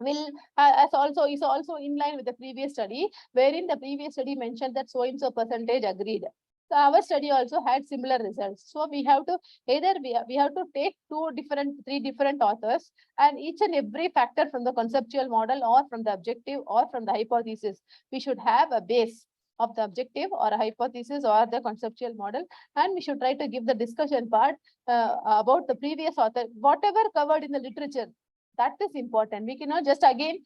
will is also in line with the previous study, wherein the previous study mentioned that so-and-so percentage agreed. So our study also had similar results. So we have to either we have to take three different authors, and each and every factor from the conceptual model or from the objective or from the hypothesis. We should have a base of the objective or a hypothesis or the conceptual model, and we should try to give the discussion part about the previous author, whatever covered in the literature. That is important. We cannot just again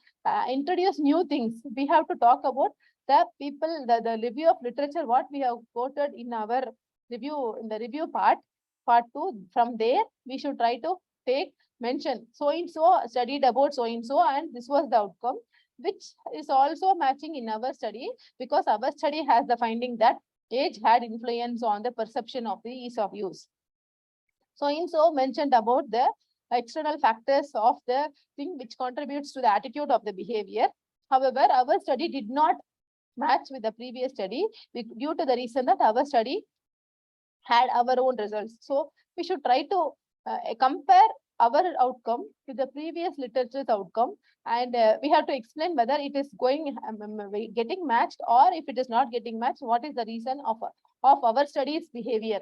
introduce new things. We have to talk about the people, the review of literature, what we have quoted in our review, in the review part 2. From there, we should try to mention so-and-so studied about so-and-so, and this was the outcome, which is also matching in our study, because our study has the finding that age had influence on the perception of the ease of use. So-and-so mentioned about the external factors of the thing which contributes to the attitude of the behavior. However, our study did not match with the previous study due to the reason that our study had our own results. So we should try to compare our outcome to the previous literature's outcome, and we have to explain whether it is getting matched, or if it is not getting matched, what is the reason of our study's behavior.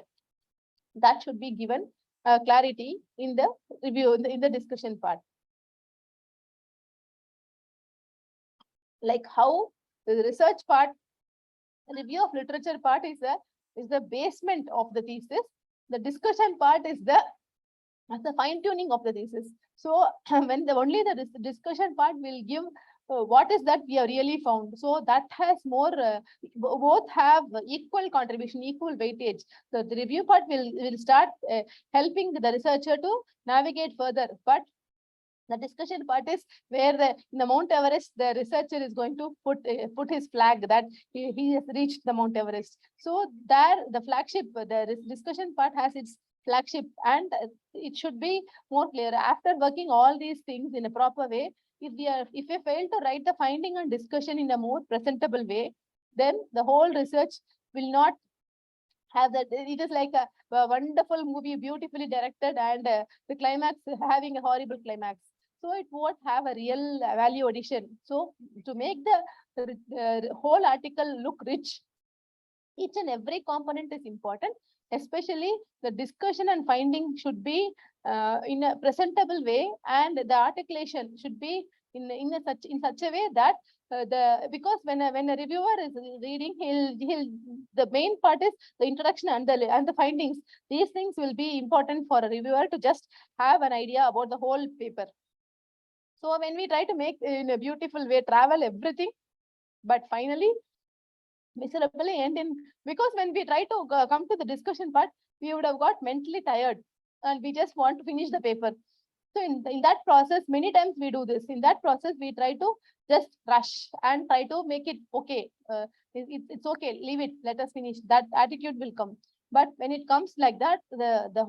That should be given clarity in the review, in the discussion part. Like how the research part, review of literature part is the basement of the thesis. The discussion part is the fine-tuning of the thesis. So when only the discussion part will give what is that we have really found. So that has more, both have equal contribution, equal weightage. So the review part will start helping the researcher to navigate further. But The discussion part is where in the Mount Everest, the researcher is going to put his flag that he has reached the Mount Everest. So there, the flagship, the discussion part has its flagship, and it should be more clear. After working all these things in a proper way, if we fail to write the finding and discussion in a more presentable way, then the whole research will not have that. It is like a wonderful movie, beautifully directed, and the climax having a horrible climax. So it won't have a real value addition. So to make the whole article look rich, each and every component is important, especially the discussion and finding should be in a presentable way, and the articulation should be in such a way that because when a reviewer is reading, he'll the main part is the introduction and the findings. These things will be important for a reviewer to just have an idea about the whole paper. So when we try to make in a beautiful way, travel everything, but finally miserably end in, because when we try to come to the discussion part, we would have got mentally tired and we just want to finish the paper. So in that process, many times we do this. In that process, we try to just rush and try to make it okay. It's okay, leave it, let us finish. That attitude will come. But when it comes like that, the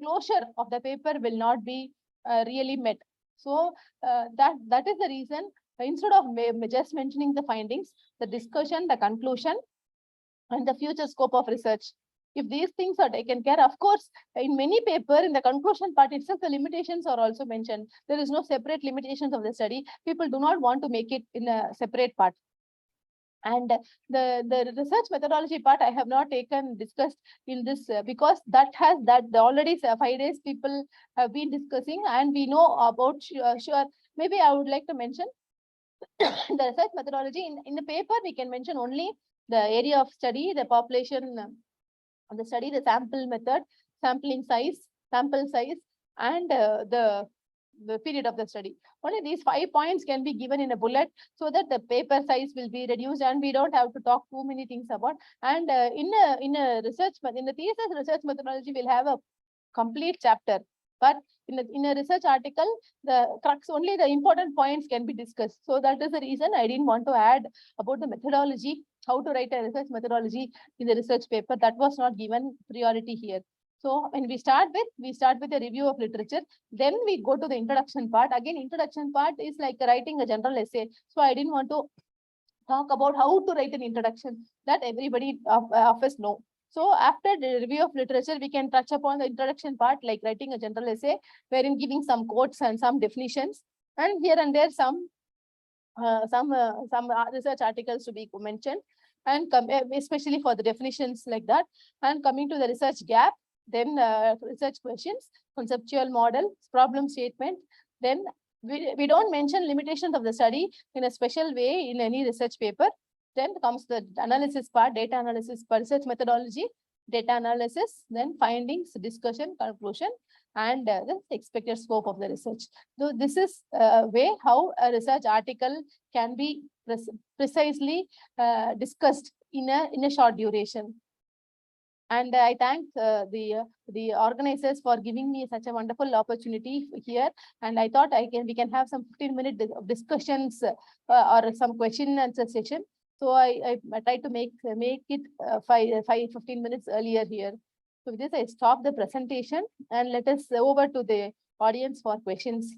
closure of the paper will not be really met. So that is the reason, instead of just mentioning the findings, the discussion, the conclusion, and the future scope of research. If these things are taken care, of course, in many paper, in the conclusion part itself, the limitations are also mentioned. There is no separate limitations of the study. People do not want to make it in a separate part. And the research methodology part, I have not discussed in this because that already 5 days people have been discussing, and we know about sure. Maybe I would like to mention the research methodology. In the paper, we can mention only the area of study, the population of the study, the sample method, sample size, and the period of the study. Only these 5 points can be given in a bullet, so that the paper size will be reduced and we don't have to talk too many things about. And in the thesis research methodology, we'll have a complete chapter. But in a research article, the crux, only the important points can be discussed. So that is the reason I didn't want to add about the methodology, how to write a research methodology in the research paper. That was not given priority here. So when we start with a review of literature, then we go to the introduction part. Again, introduction part is like writing a general essay. So I didn't want to talk about how to write an introduction, that everybody of us know. So after the review of literature, we can touch upon the introduction part, like writing a general essay, wherein giving some quotes and some definitions, and here and there some research articles to be mentioned, and especially for the definitions like that. And coming to the research gap, then research questions, conceptual model, problem statement. Then we don't mention limitations of the study in a special way in any research paper. Then comes the analysis part, data analysis, research methodology, data analysis, then findings, discussion, conclusion, and the expected scope of the research. So this is a way how a research article can be precisely discussed in a short duration. And I thank the organizers for giving me such a wonderful opportunity here. And I thought we can have some 15-minute discussions or some question and answer session. So I tried to make it 15 minutes earlier here. So with this, I stop the presentation and let us over to the audience for questions.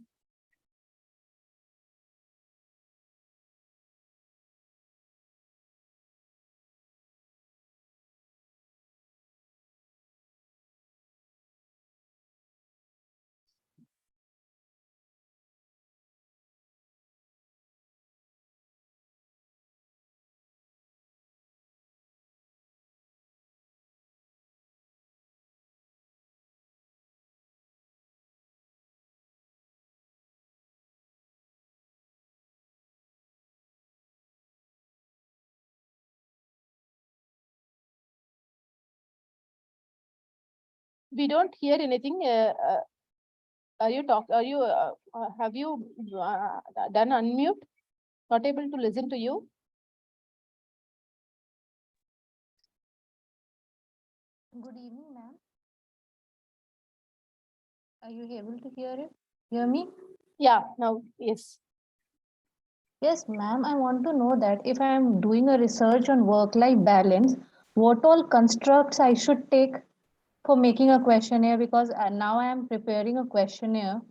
We don't hear anything. Are you have you done unmute? Not able to listen to you. Good evening, ma'am. Are you able to hear me? Yeah, now, yes. Yes, ma'am, I want to know that if I am doing a research on work-life balance, what all constructs I should take for making a questionnaire, because now I am preparing a questionnaire